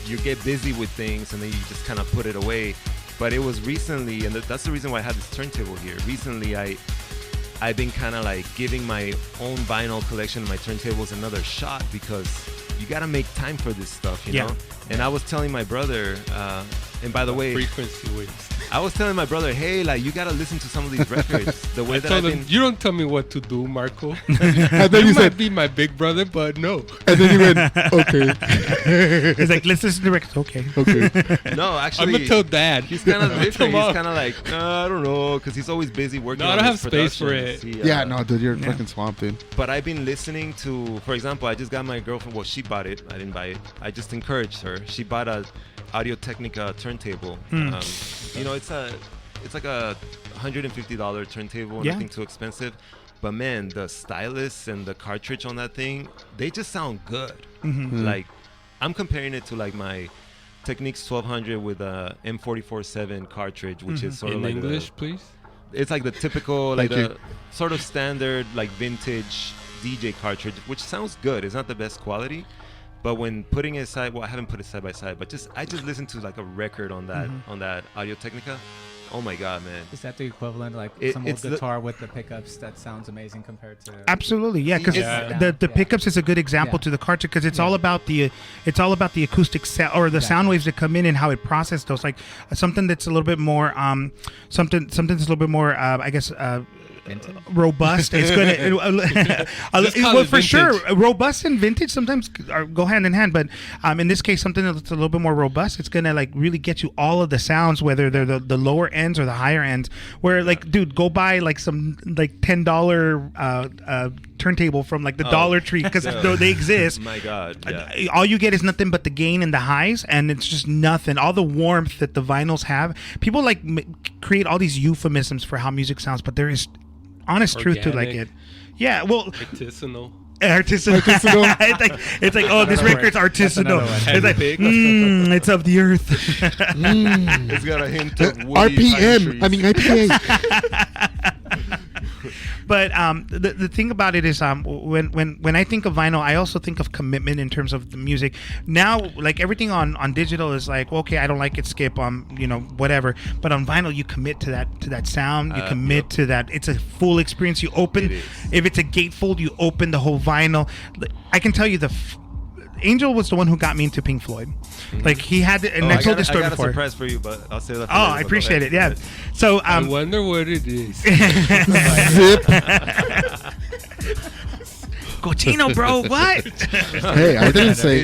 you get busy with things and then you just kind of put it away. But it was recently, and that's the reason why I had this turntable here. Recently, I've been kind of like giving my own vinyl collection of my turntables another shot because you got to make time for this stuff, you know? And I was telling my brother, and by the way, frequency waves. I was telling my brother, hey, like you got to listen to some of these records. The way that I've been. You don't tell me what to do, Marco. And then you you might said, be my big brother, but no. and then you went, okay. He's like, let's listen to the records. Okay. Okay. No, I'm actually. gonna tell Dad. He's kind of different. Come He's on. kind of like, I don't know, because he's always busy working No, I on don't his have space for productions. it. Yeah, no, dude, you're fucking swamped, dude. But I've been listening to, for example, I just got my girlfriend, well, she bought it. I didn't buy it. I just encouraged her. She bought a Audio-Technica turntable. You know, it's like a $150 turntable, nothing too expensive. But man, the stylus and the cartridge on that thing, they just sound good. Like, I'm comparing it to like my Technics 1200 with a M44-7 cartridge, which is sort of In like English, please. it's like the typical, like Thank the sort of standard, like vintage DJ cartridge, which sounds good. It's not the best quality, but when putting it aside, well, I haven't put it side by side, but I just listened to like a record on that Audio-Technica. Oh my god, man! Is that the equivalent, like some old it's guitar with the pickups that sounds amazing compared to? Absolutely, yeah. Because Yeah. the pickups is a good example to the cartridge because it's all about the acoustic sound or the sound waves that come in and how it processes those. Like something that's a little bit more something that's a little bit more I guess. Vintage? Robust. It's gonna call well, it for sure. vintage. Robust and vintage sometimes go hand in hand, but in this case, something that's a little bit more robust. It's gonna like really get you all of the sounds, whether they're the lower ends or the higher ends. Where like, dude, go buy like some like $10 turntable from like the Dollar Tree because they exist. My god, yeah. All you get is nothing but the gain and the highs, and it's just nothing. All the warmth that the vinyls have. People like create all these euphemisms for how music sounds, but there is honest truth to like Organic. it. Yeah, well, Artisanal. artisanal. It's like, oh, this record's artisanal. another one. It's like, it's of the earth. It's got a hint of woody pine RPM. trees. I mean, IPA. But the thing about it is, when I think of vinyl, I also think of commitment in terms of the music. Now, like everything on digital is like, well, okay, I don't like it, skip, whatever. But on vinyl, you commit to that sound. You commit to that. It's a full experience. You open, if it's a gatefold, you open the whole vinyl. I can tell you Angel was the one who got me into Pink Floyd. Like he had, and I told this story I got a before. surprise for you, but I'll say that. Oh, I appreciate it. Yeah. So I wonder what it is. Zip. Cochino, bro. What? Hey, I didn't say.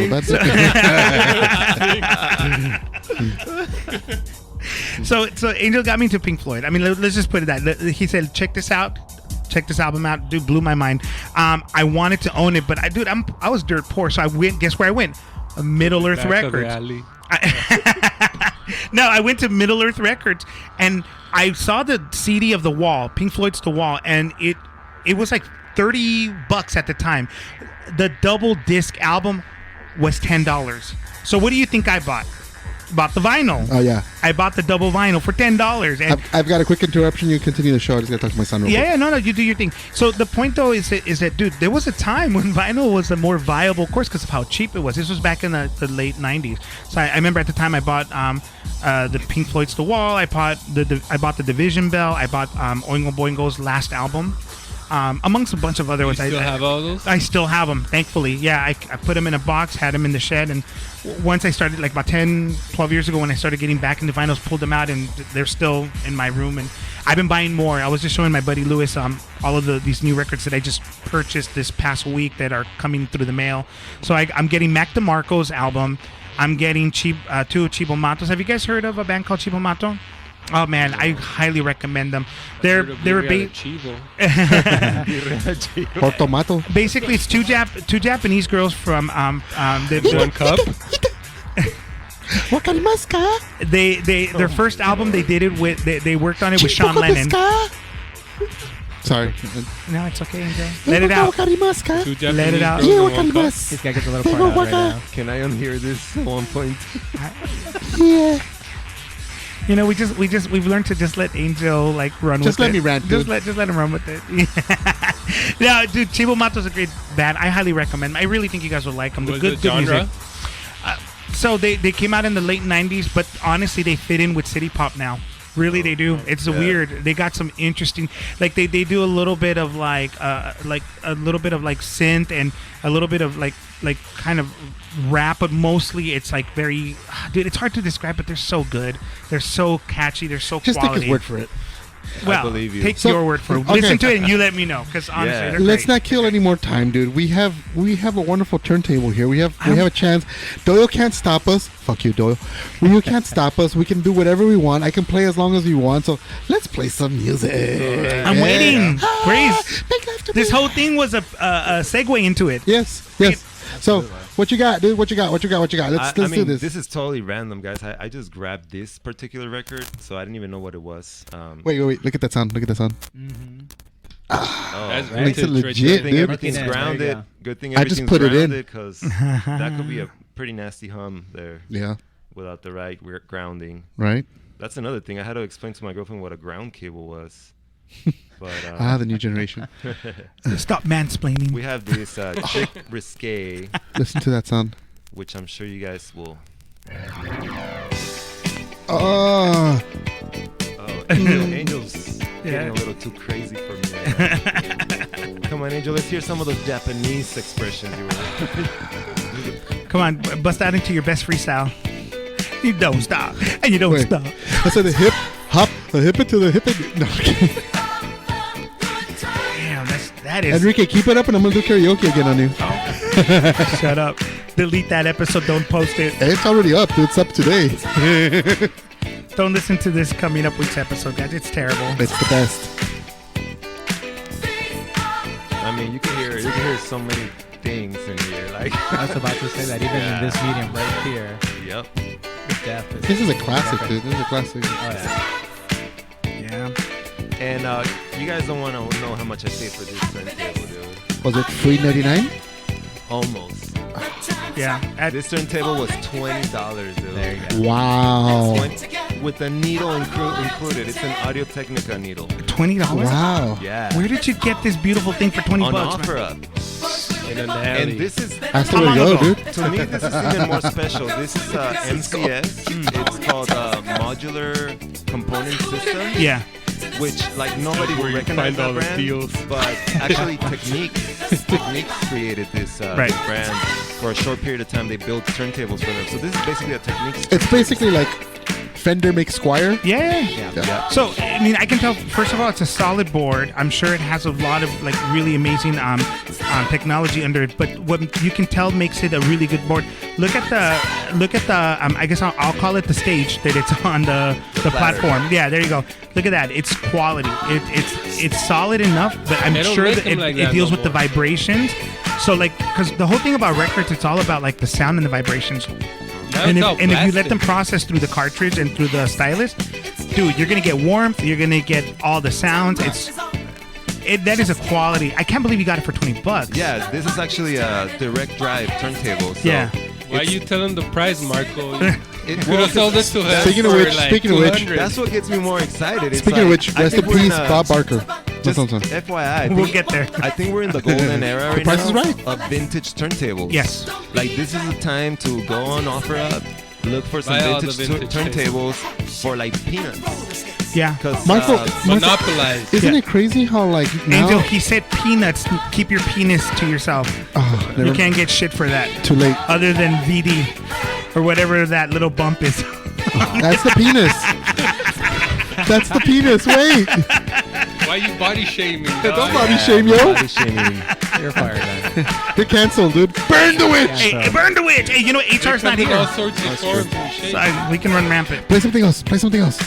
That's So Angel got me into Pink Floyd. I mean, let's just put it that. He said, check this out. Check this album out. Dude, blew my mind. I wanted to own it, but I was dirt poor. So I went, guess where I went? Middle Earth Back of the Records. alley. No, I went to Middle Earth Records and I saw the CD of The Wall, Pink Floyd's The Wall, and it was like $30 at the time. The double disc album was $10. So what do you think I bought? bought the vinyl. Oh yeah. I bought the double vinyl for $10. And I've got a quick interruption. You continue the show. I just gotta talk to my son real quick. yeah, no, you do your thing. So the point though is that dude, there was a time when vinyl was a more viable course because of how cheap it was. This was back in the late '90s. So I remember at the time I bought the Pink Floyd's The Wall. I bought the Division Bell. I bought Oingo Boingo's last album. Amongst a bunch of other ones. You still have all those? I still have them, thankfully. Yeah, I put them in a box, had them in the shed, and once I started, like about 10, 12 years ago, when I started getting back into vinyls, pulled them out, and they're still in my room. And I've been buying more. I was just showing my buddy Lewis all of these new records that I just purchased this past week that are coming through the mail. So I'm getting Mac DeMarco's album. I'm getting two Chibo Matos. Have you guys heard of a band called Chibo Mato? Oh man, I highly recommend them. They're Chivo. Or tomato. basically it's two Japanese girls from One cup. their first album they did it with they worked on it with Sean Lennon. Sorry. No, it's okay, Angel. Let it out. Two Japanese Let it out. girls in one cup. He's got to get the little part out right now. Can I unhear this at one point? Yeah. You know, we've learned to just let Angel like run with it. Just let me rant, dude. Just let him run with it. Yeah, dude, Chibo Mato's a great band. I highly recommend. I really think you guys will like them. What is Good the genre? music. So they came out in the late '90s, but honestly, they fit in with city pop now. Really, they do. It's weird. They got some interesting, like they do a little bit of like a little bit of like synth and a little bit of like kind of rap, but mostly it's like very, dude. It's hard to describe, but they're so good. They're so catchy. They're so Just quality. take his word for it. Well, I believe you. take your word for it. Okay. Listen to it and you let me know, because honestly, Yeah. they're Let's great. not kill any more time, dude. We have a wonderful turntable here. We have a chance. Doyle can't stop us. Fuck you, Doyle. You can't stop us. We can do whatever we want. I can play as long as we want. So let's play some music. I'm Yeah. waiting. Grace, Make love to this me. whole thing was a segue into it. Yes. So what you got, dude? What you got? Let's do this. This is totally random, guys. I just grabbed this particular record, so I didn't even know what it was. Wait. Look at that sound. That's Makes it vintage right legit, there. Good thing dude. everything's There you grounded. go. Good thing I just everything's put it in. grounded, because that could be a pretty nasty hum there Yeah. without the right grounding. Right. That's another thing. I had to explain to my girlfriend what a ground cable was. But The new generation. Stop mansplaining. we have this Chick Risque, Listen to that sound. which I'm sure you guys will. Oh. Oh, Angel's getting Yeah. a little too crazy for me right now. Come on, Angel. Let's hear some of those Japanese expressions you were. Come on, bust out into your best freestyle. You don't stop, and you don't Wait. stop. I said the hip hop, the hip it to the hip it. No. Damn, that is. Enrique, keep it up, and I'm gonna do karaoke again on you. Shut up. Delete that episode. Don't post it. It's already up, dude. It's up today. Don't listen to this coming up week's episode, guys. It's terrible. It's the best. I mean, you can hear so many things in here. Like, I was about to say that even in this medium right here, yep. the depth is. This is a classic, dude. This is a classic. Oh yeah. Yeah. And you guys don't want to know how much I paid for this turntable, dude. Was it $3.99? Almost. Yeah. This turntable was $20, dude. There you go. Wow. With the needle included. It's an Audio Technica needle. $20. Wow. Yeah. Where did you get this beautiful thing for 20 On bucks? offer Man? up. In an alley. And this is, That's the How way to long go, ago? dude. to me, this is even more special. This is MCS. It's called Modular Component System. Yeah. Which, like, nobody will recognize that brand. But actually, Techniques created this Right. brand. For a short period of time, they built turntables for them. So this is basically a Techniques. It's basically like Fender makes Squire. Yeah. Yeah. So, I mean, I can tell, first of all, it's a solid board. I'm sure it has a lot of, like, really amazing technology under it. But what you can tell makes it a really good board. Look at the, I guess I'll call it the stage that it's on the platform. Yeah, there you go. Look at that. It's quality. It's solid enough, but I'm They don't sure make that them like it that deals no with the more. vibrations. So, like, because the whole thing about records, it's all about, like, the sound and the vibrations. Now And it's if, all and if you let plastic. them process through the cartridge and through the stylus, dude, you're gonna get warmth. You're gonna get all the sounds. That is a quality. I can't believe you got it for $20. Yeah, this is actually a direct drive turntable. So Yeah. Why are you telling the price, Marco? It, Could have sold this to him. Speaking of for which- like speaking of which, 200. that's what gets me more excited. It's Speaking of like, which, I rest in think we're peace, a- Bob Barker. Just That's what I'm saying. FYI, I We'll think- get there. I think we're in the golden era right Price now is Right. of vintage turntables. Yes. Like this is the time to go on OfferUp, look for some Buy all vintage, the vintage turntables for like peanuts. Yeah. Cause Michael, Monopolized. Isn't Yeah. it crazy how like now? Angel, he said peanuts. Keep your penis to yourself. Oh, You never, can't get shit for that. too late. Other than VD or whatever that little bump is. That's the penis. That's the penis. Wait, Why you body shaming? don't body shame, yo. Body shaming. You're fired, man. You're canceled, dude. Burn the witch. Hey, burn the witch. Hey, you know HR's not All here. sorts of forms and shapes. So we can run rampant. Play something else. Play something else.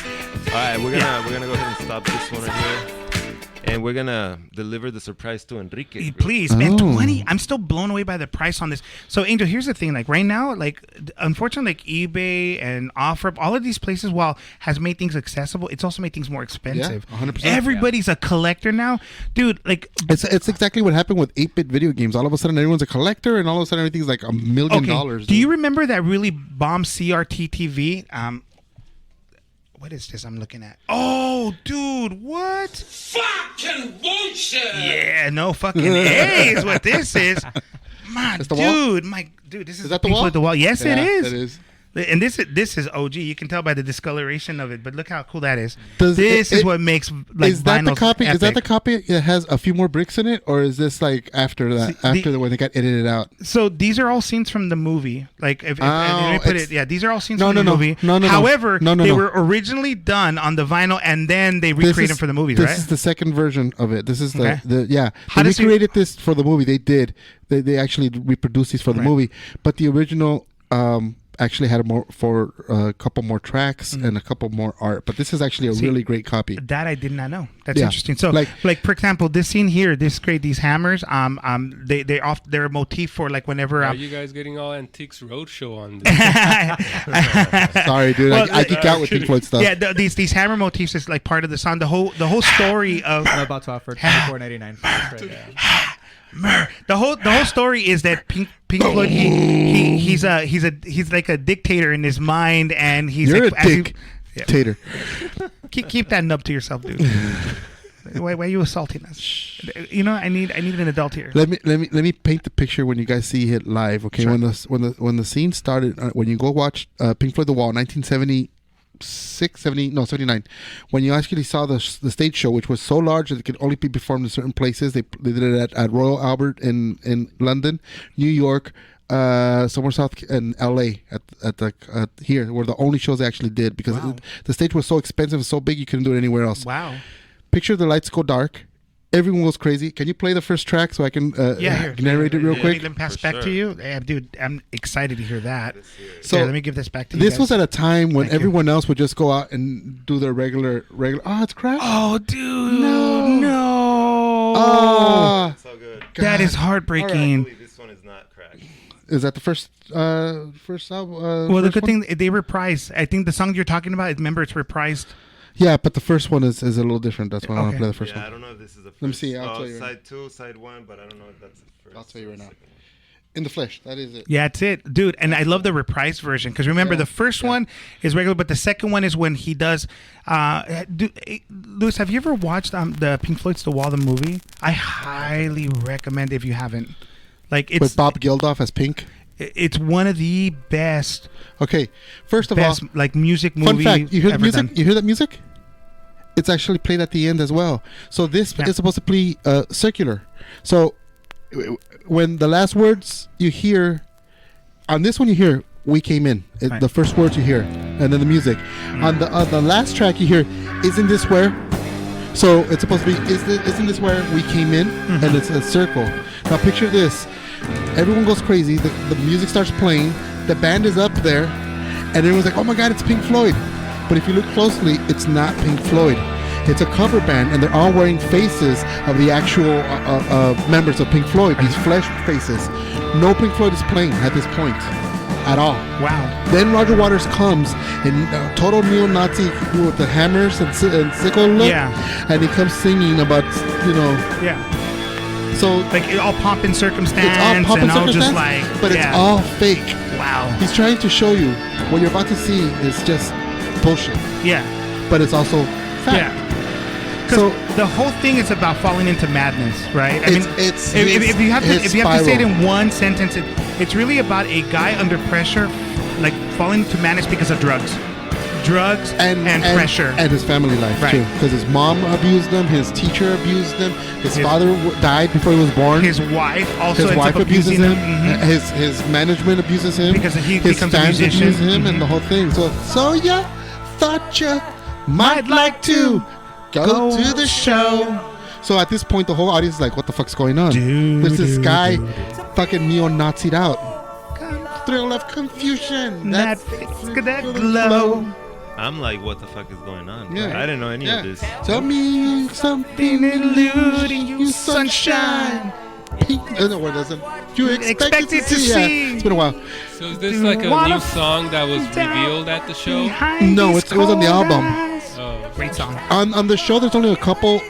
All right, we're gonna go ahead and stop this one right here, and we're gonna deliver the surprise to Enrique. Please, man, Oh. 20. I'm still blown away by the price on this. So, Angel, here's the thing. Like right now, like unfortunately, like eBay and OfferUp, all of these places, while has made things accessible, it's also made things more expensive. 100%. Everybody's a collector now, dude. Like, It's exactly what happened with 8-bit video games. All of a sudden, everyone's a collector, and all of a sudden, everything's like $1 million. okay, do you remember that really bomb CRT TV? What is this I'm looking at? Oh, dude, what? Fucking bullshit! Yeah, no fucking A is what this is. My It's the wall? dude, this is Is that the Pink wall? Floyd, the wall. Yes, it Yeah, is. it is. And this is OG. You can tell by the discoloration of it, but look how cool that is. Does This it- is what makes like Is that the vinyls copy? Is that the epic. copy that has a few more bricks in it, or is this like after that? See, After when they got edited out? So these are all scenes from the movie. Like if Oh, let me put it's- it, yeah, these are all scenes No, from no, the no. movie. No, no, no. However, No, no, they no. were originally done on the vinyl, and then they recreated them for the movies, This right? is the second version of it. This is the, Okay. the yeah. How They does it- recreated this for the movie. They did. They actually reproduced these for the Right. movie, but the original actually had a couple more tracks and a couple more art. But this is actually a See, really great copy. That I did not know. That's Yeah. interesting. So, Like- like for example, this scene here, this great. These hammers, they're a motif for like whenever. Are you guys getting all Antiques Roadshow on this? Sorry, dude. Well, I geek out with Pink Floyd stuff. Yeah, these hammer motifs is like part of the song. The whole story of I'm about to offer $24.99 for this right now. the whole story is that Pink Floyd he's like a dictator in his mind, and he's You're like, a as he- dictator. keep that nub to yourself, dude. Why are you assaulting us? You know, I need an adult here. Let me paint the picture when you guys see it live. Okay, Sure. when the scene started, when you go watch Pink Floyd The Wall, 1979, when you actually saw the stage show, which was so large that it could only be performed in certain places. They did it at Royal Albert in London, New York, somewhere south in LA at here were the only shows they actually did because Wow. the stage was so expensive and so big you couldn't do it anywhere else. Wow. Picture the lights go dark. Everyone goes crazy. Can you play the first track so I can Here. narrate it real quick? Let me pass For back to sure. you. Yeah, dude, I'm excited to hear that. So Here, let me give this back to you. This guys. was at a time when Thank you. everyone else would just go out and do their regular. Oh, it's cracked. Oh, dude. No. No. Ah, So good. That is I heartbreaking. believe this one is not cracked. is that the first album? Well, the good thing they reprised. I think the song you're talking about. Remember, it's reprised. Yeah, but the first one is a little different. That's why I want Okay. to play the first Yeah, I one. don't know if this is the first. Let me see, I'll tell you right Side 2, side 1, but I don't know if that's the first. I'll tell you right or now. second one. In the Flesh. That is it. Yeah, that's it, dude. And I love the reprised version because remember the first one is regular, but the second one is when he does. Louis, have you ever watched the Pink Floyd's The Wall, the movie? I highly recommend if you haven't. Like it's With Bob Geldof as Pink. it's one of the best Okay. First of best all, like music fun movie fact: you hear the ever music? done. You hear that music? It's actually played at the end as well. So this Yeah. is supposed to play circular. So when the last words you hear on this one, you hear "We came in." Right. The first words you hear, and then the music. On the last track you hear, "Isn't this where?" So it's supposed to be, "Isn't this where we came in?" And it's a circle. Now picture this: everyone goes crazy. The music starts playing. The band is up there, and everyone's like, "Oh my God, it's Pink Floyd!" But if you look closely, it's not Pink Floyd. It's a cover band, and they're all wearing faces of the actual members of Pink Floyd, these flesh faces. No Pink Floyd is playing at this point at all. Wow. Then Roger Waters comes in total neo-Nazi with the hammers and sickle look, Yeah. and he comes singing about, Yeah. so Like all pomp and circumstance it's all pop and and all just circumstance, like but yeah. it's all fake. Wow. He's trying to show you what you're about to see is just bullshit, Yeah. but it's also fact. Yeah. So Because the whole thing is about falling into madness, right? I mean, it's if you have to his if you have to say it spiral. in one sentence, it's really about a guy under pressure, like falling into madness because of drugs and pressure. and his family life Right. too, because his mom abused him, his teacher abused him, his father died before he was born. His wife also His ends wife up abuses abusing him. him. Mhm. His management abuses him Because he his becomes a fans musician. abuse him, Mhm. and the whole thing. So ya thought you might like to go to the show. So at this point, the whole audience is like, "What the fuck's going on?" There's this guy, fucking neo-Nazi'd out. Thrill of confusion. That glow. I'm like, what the fuck is going on? Yeah. I didn't know any Yeah. of this. Tell me something eluding you, sunshine. No, what doesn't you expect it to see? Yeah, it's been a while. So is this like a new song that was revealed at the show? No, it was on the album. Oh. Great song. On the show, there's only a couple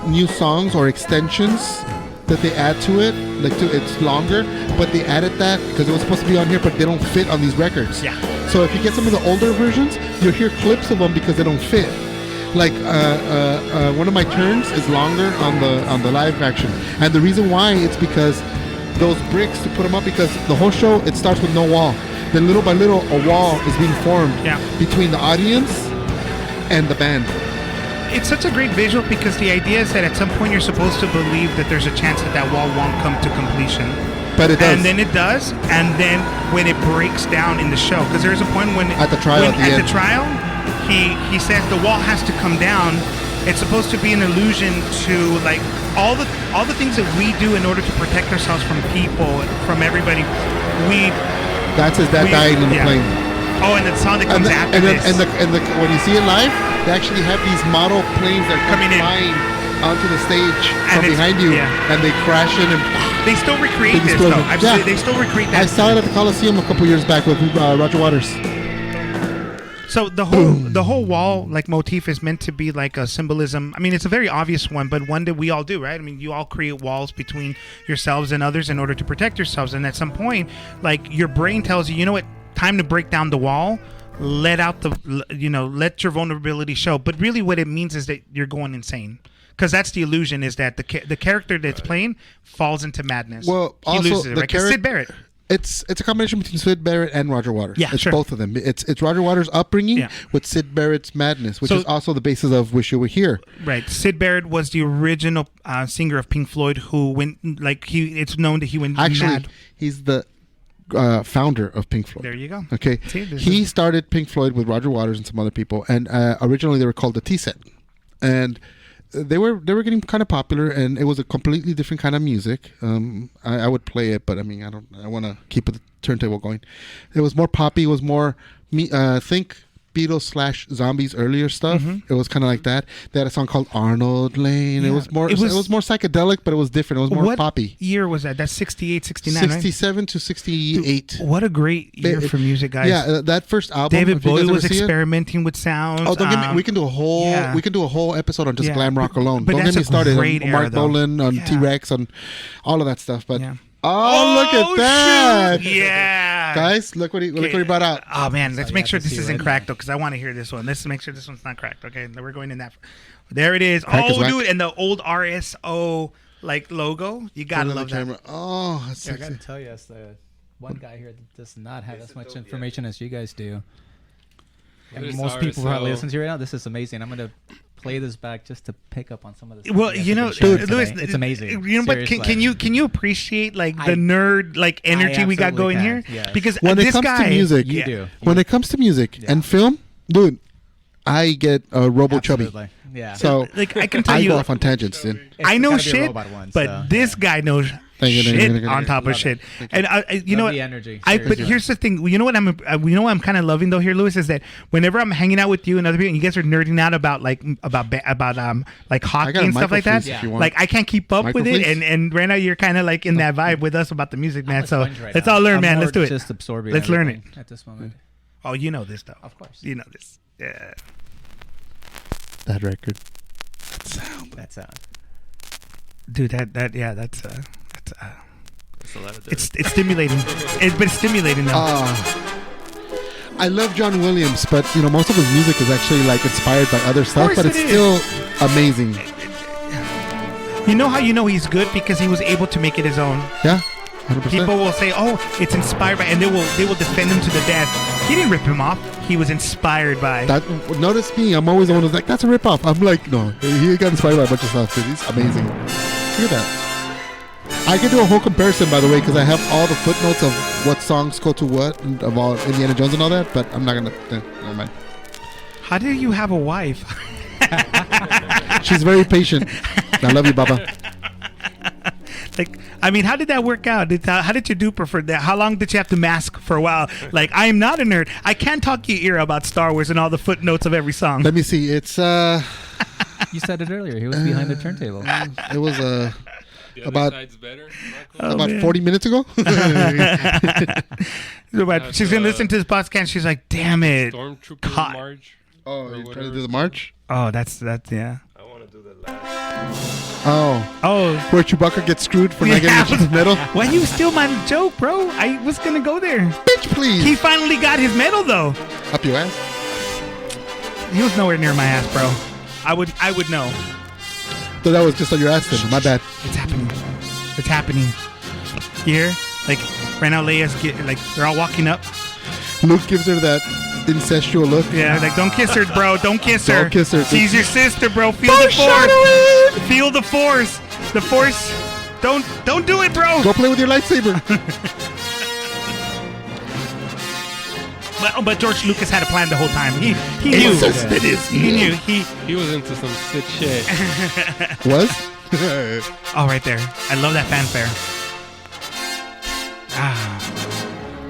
new songs or extensions that they add to it. It's longer, but they added that because it was supposed to be on here, but they don't fit on these records. Yeah. So if you get some of the older versions, you'll hear clips of them because they don't fit. Like one of my turns is longer on the live action, and the reason why it's because those bricks to put them up, because the whole show it starts with no wall. Then little by little a wall is being formed between the audience and the band. It's such a great visual because the idea is that at some point you're supposed to believe that there's a chance that wall won't come to completion. But it does. And then it does, and then when it breaks down in the show, because there's a point when At the trial, when, at the end. the trial, he says the wall has to come down. It's supposed to be an allusion to like all the things that we do in order to protect ourselves from people, from everybody. That's his dad dying in the plane. Oh, and the song that comes after this. And when you see it live, they actually have these model planes that come Coming in. flying onto the stage And from it's- behind you, yeah. and they crash in and They still recreate Big this though. explosion. Yeah. They still recreate that. I saw it at the Coliseum a couple years back with Roger Waters. So the whole wall like motif is meant to be like a symbolism. I mean, it's a very obvious one, but one that we all do, right? I mean, you all create walls between yourselves and others in order to protect yourselves. And at some point, like your brain tells you, you know what, time to break down the wall. Let your vulnerability show. But really, what it means is that you're going insane. Because that's the illusion, is that the character that's playing falls into madness. Well, he also loses it, the right? 'Cause Sid Barrett. It's a combination between Sid Barrett and Roger Waters. Yeah, it's sure. both of them. It's Roger Waters' upbringing with Sid Barrett's madness, which is also the basis of "Wish You Were Here." Right. Sid Barrett was the original singer of Pink Floyd, who went it's known that he went Actually, mad. he's the founder of Pink Floyd. There you go. Okay, See, he started Pink Floyd with Roger Waters and some other people, and originally they were called the T-Set, and they were getting kind of popular, and it was a completely different kind of music. I would play it, but I mean, I want to keep the turntable going. It was more poppy. It was more think Beatles / Zombies earlier stuff. It was kind of like that. They had a song called Arnold Lane. Yeah. It was more psychedelic, but it was different. It was more what poppy. year was that? That's 68, 69, 67 to 68. Dude, what a great year for music, guys. Yeah, that first album. David if you guys Bowie ever was see it- experimenting with sounds. Oh, don't get me. We can do a whole episode on just glam rock alone. but Don't that's get me a started great on era, Mark though. Bolan, on Yeah. T-Rex, on all of that stuff. But Yeah. look at that, shoot. Yeah, guys! Look what he brought out. Oh man, let's make sure this isn't right cracked though, because I want to hear this one. Let's make sure this one's not cracked. Okay, we're going in that. There it is. Crack is Oh, whack. dude, and the old RSO like logo. You gotta Put it on love the that. camera. Oh, that's Yeah, I sexy. gotta tell you, as the one guy here that does not have as much information as you guys do. What And is most people who are RSO? listening to you right now, this is amazing. I'm gonna play this back just to pick up on some of this. Well, you know, Louis, it's amazing. You know, but can you appreciate like the nerd like energy we got absolutely going here? can, yes. Because When it this comes guy, to music, You do. When it comes to music and film, dude, I get robo chubby. Absolutely. Yeah. So like I can tell I you, go off on tangents, dude. I know gotta be a shit, robot one, but so, this guy knows Thank you, shit thank you. on top of Love shit. it. And you know Love what? the energy. But Seriously. here's the thing. You know what I'm kind of loving though here, Louis, is that whenever I'm hanging out with you and other people, and you guys are nerding out about like hockey got a and stuff like that. microphone if you want. Like I can't keep up with it, Microphones? and right now you're kind of like in that vibe with us about the music, man. I'm a So sponge right let's now. all learn, I'm man. more Let's do it. Just absorbing. Let's learn it. everything at this moment. Oh, you know this though. Of course. You know this. Yeah. That record. That sound. Dude, that's That's a lot of dirt. It's stimulating. It's stimulating though. I love John Williams, but most of his music is actually like inspired by other stuff, but it it's is. still amazing. You know how you know he's good because he was able to make it his own. Yeah, 100%. People will say, "Oh, it's inspired by," and they will defend him to the death. He didn't rip him off. He was inspired by. Notice me. I'm always the one who's like, "That's a ripoff." I'm like, no, he got inspired by a bunch of stuff. Dude. He's amazing. Look at that. I can do a whole comparison, by the way, because I have all the footnotes of what songs go to what and of all Indiana Jones and all that. But I'm not gonna. Never mind. How do you have a wife? She's very patient. I love you, Baba. How did that work out? How did you do for that? How long did you have to mask for a while? Like, I am not a nerd. I can't talk your ear about Star Wars and all the footnotes of every song. Let me see. It's You said it earlier. He was behind the turntable. It was The about- other side's better, Marco? about man. 40 minutes ago. But she's gonna listen to this podcast. She's like, "Damn it!" Stormtrooper God. March. Oh, Or you trying to whatever. do the march? Oh, that's yeah. I want to do the last. Oh, Where Chewbacca gets screwed for not Yeah. getting his medal. why you steal my joke, bro? I was gonna go there. Bitch, please. He finally got his medal though. Up your ass. He was nowhere near my ass, bro. I would know. So that was just on your ass then. My bad. It's happening. It's happening. Here, like right now, Leia's they're all walking up. Luke gives her that incestual look. Yeah, like don't kiss her, bro. Don't kiss her. Don't kiss her. She's your sister, bro. Feel the force. Feel the force. The force. Don't do it, bro. Go play with your lightsaber. But George Lucas had a plan the whole time. He knew. Insisted is He knew. He was into some sick shit. Was? Oh, right there. I love that fanfare.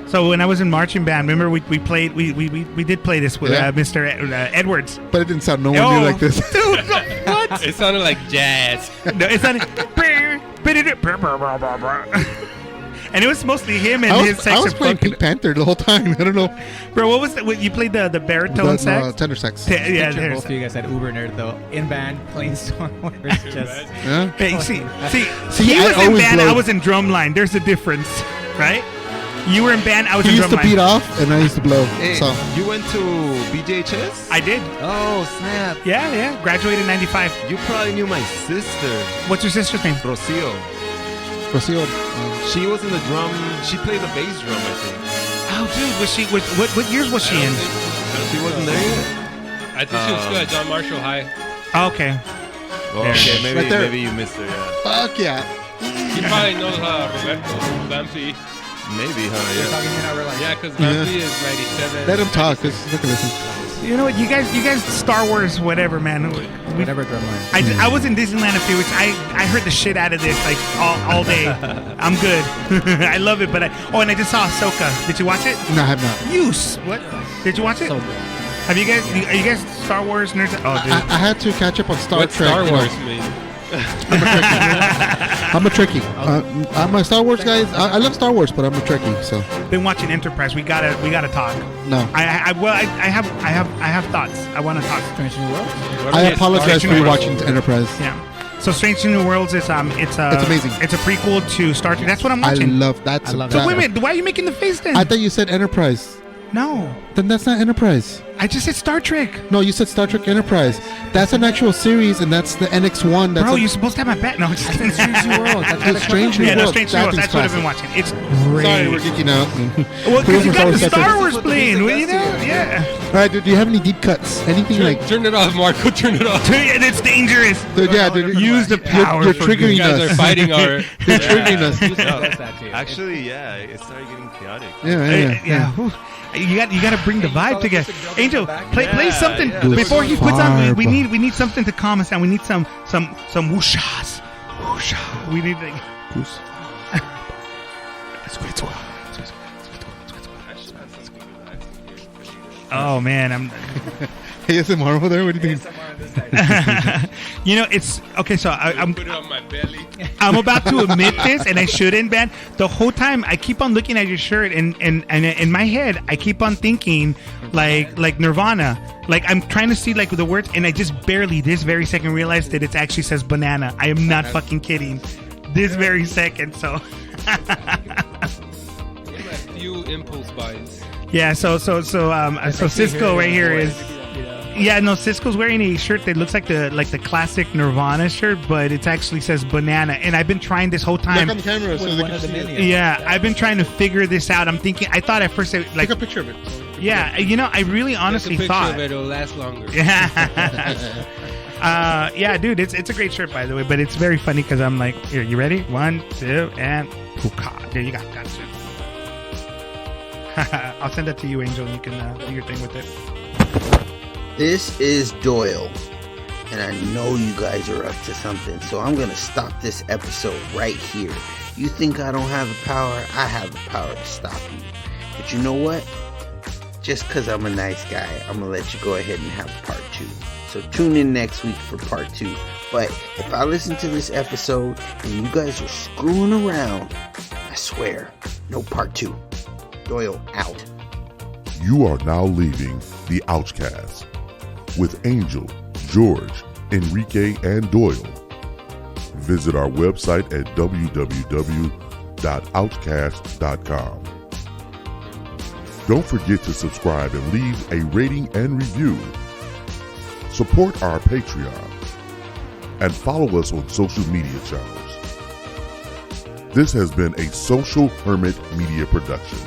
So when I was in marching band, remember we played we did play this with Yeah. Mr. Edwards. But it didn't sound nowhere near like this. Dude, what? It sounded like jazz. No, it's not. And it was mostly him and I his was saxophone. playing Pink Panther the whole time. I don't know. Bro, what was it? You played the baritone sax? Tenor sax. Yeah, Picture there's. both of you guys had Uber Nerd though. In band, playing Star Wars. Just Yeah. Hey, see, See, he I was in always band. blow. I was in drumline. There's a difference, right? You were in band. I was He in used to drumline. beat off, and I used to blow. Hey, So you went to BJHS? I did. Oh, snap. Yeah. Graduated in '95. You probably knew my sister, What's your sister's name? Rocio. Rocio, She was in the drum. She played the bass drum, I think. Oh, dude, was she? What years was she in? She wasn't there yet? I think she was still at John Marshall High. Oh, okay. Oh, okay, maybe, Right there. maybe you missed her, yeah. fuck yeah. He probably knows Roberto Bamfi. Maybe, you're huh? talking to me now. We're like, Yeah, because Bamfi is 97. Let him talk. Just look at listen. You know what? You guys, Star Wars, whatever, man. whatever drumline. I was in Disneyland a few weeks. I heard the shit out of this like all day. I'm good. I love it. But and I just saw Ahsoka. Did you watch it? No, I have not. What? Did you watch it? So good. Have you guys? Are you guys Star Wars nerds? Oh, dude. I had to catch up on Star What's Trek. Star you know. Wars mean? I'm a Trekkie. I'm a Star Wars guy. I love Star Wars, but I'm a Trekkie. So Been watching Enterprise. We gotta talk. no. I have thoughts. I want to talk. Strange New World. I apologize for Trek. you watching Enterprise. Yeah. So Strange New Worlds is it's amazing. It's a prequel to Star Trek. That's what I'm I watching. love that. I love So that. wait a minute. Why are you making the face then? I thought you said Enterprise. No, Then that's not Enterprise. I just said Star Trek. No, you said Star Trek Enterprise. That's an actual series, and that's the NX-1. That's Bro, a- you're supposed to have my bet. No, I'm just kidding. Strange New World. It's Strange New Yeah, no, World. Strange New That Worlds. thing's That's what I've been classic. watching. It's great. Sorry, we're geeking out. Well, because you got the Star Star Wars Wars playing, well, you know? Yeah. All right, dude. Do you have any deep cuts? Anything like? Turn it off, Marco. Turn it off. And it's dangerous. Dude, yeah, dude. Use the power You're for triggering You guys us. are fighting our. You're triggering us. That's that too. Actually, yeah, it started getting chaotic. Yeah. Whew. You got to bring the vibe together. Angel, play Yeah, something yeah. before he puts on. We Barb. need something to calm us down. We need some whooshas. Whoosha. We need like. Goose. Oh man, I'm. ASMR over there. What do you think? You know, it's okay. So I'm Put it on my belly. I'm about to admit this, and I shouldn't, man. The whole time I keep on looking at your shirt, and in my head I keep on thinking like Nirvana. Like I'm trying to see like the words, and I just barely this very second realized that it actually says banana. I am not fucking kidding. This very second. So A few impulse buys. Yeah, so Cisko right here is. Yeah, no, Cisko's wearing a shirt that looks like the classic Nirvana shirt, but it actually says banana. And I've been trying this whole time. Look on the camera so they can see it. Yeah, I've been trying to figure this out. I'm thinking. I thought at first, like, Take a picture of it. Yeah, I really honestly Take a picture thought. of it, it'll last longer. Yeah, dude, it's a great shirt, by the way, but it's very funny because I'm like, here, you ready? 1, 2, and puka. There you go. Gotcha. I'll send that to you, Angel, and you can do your thing with it. This is Doyle, and I know you guys are up to something, so I'm going to stop this episode right here. You think I don't have the power? I have the power to stop you. But you know what? Just because I'm a nice guy, I'm going to let you go ahead and have part 2. So tune in next week for part 2. But if I listen to this episode and you guys are screwing around, I swear, no part 2. Doyle out. You are now leaving the O.U.C.H with Angel, George, Enrique, and Doyle. Visit our website at www.ouchcast.com. Don't forget to subscribe and leave a rating and review. Support our Patreon and follow us on social media channels. This has been a Social Hermit Media production.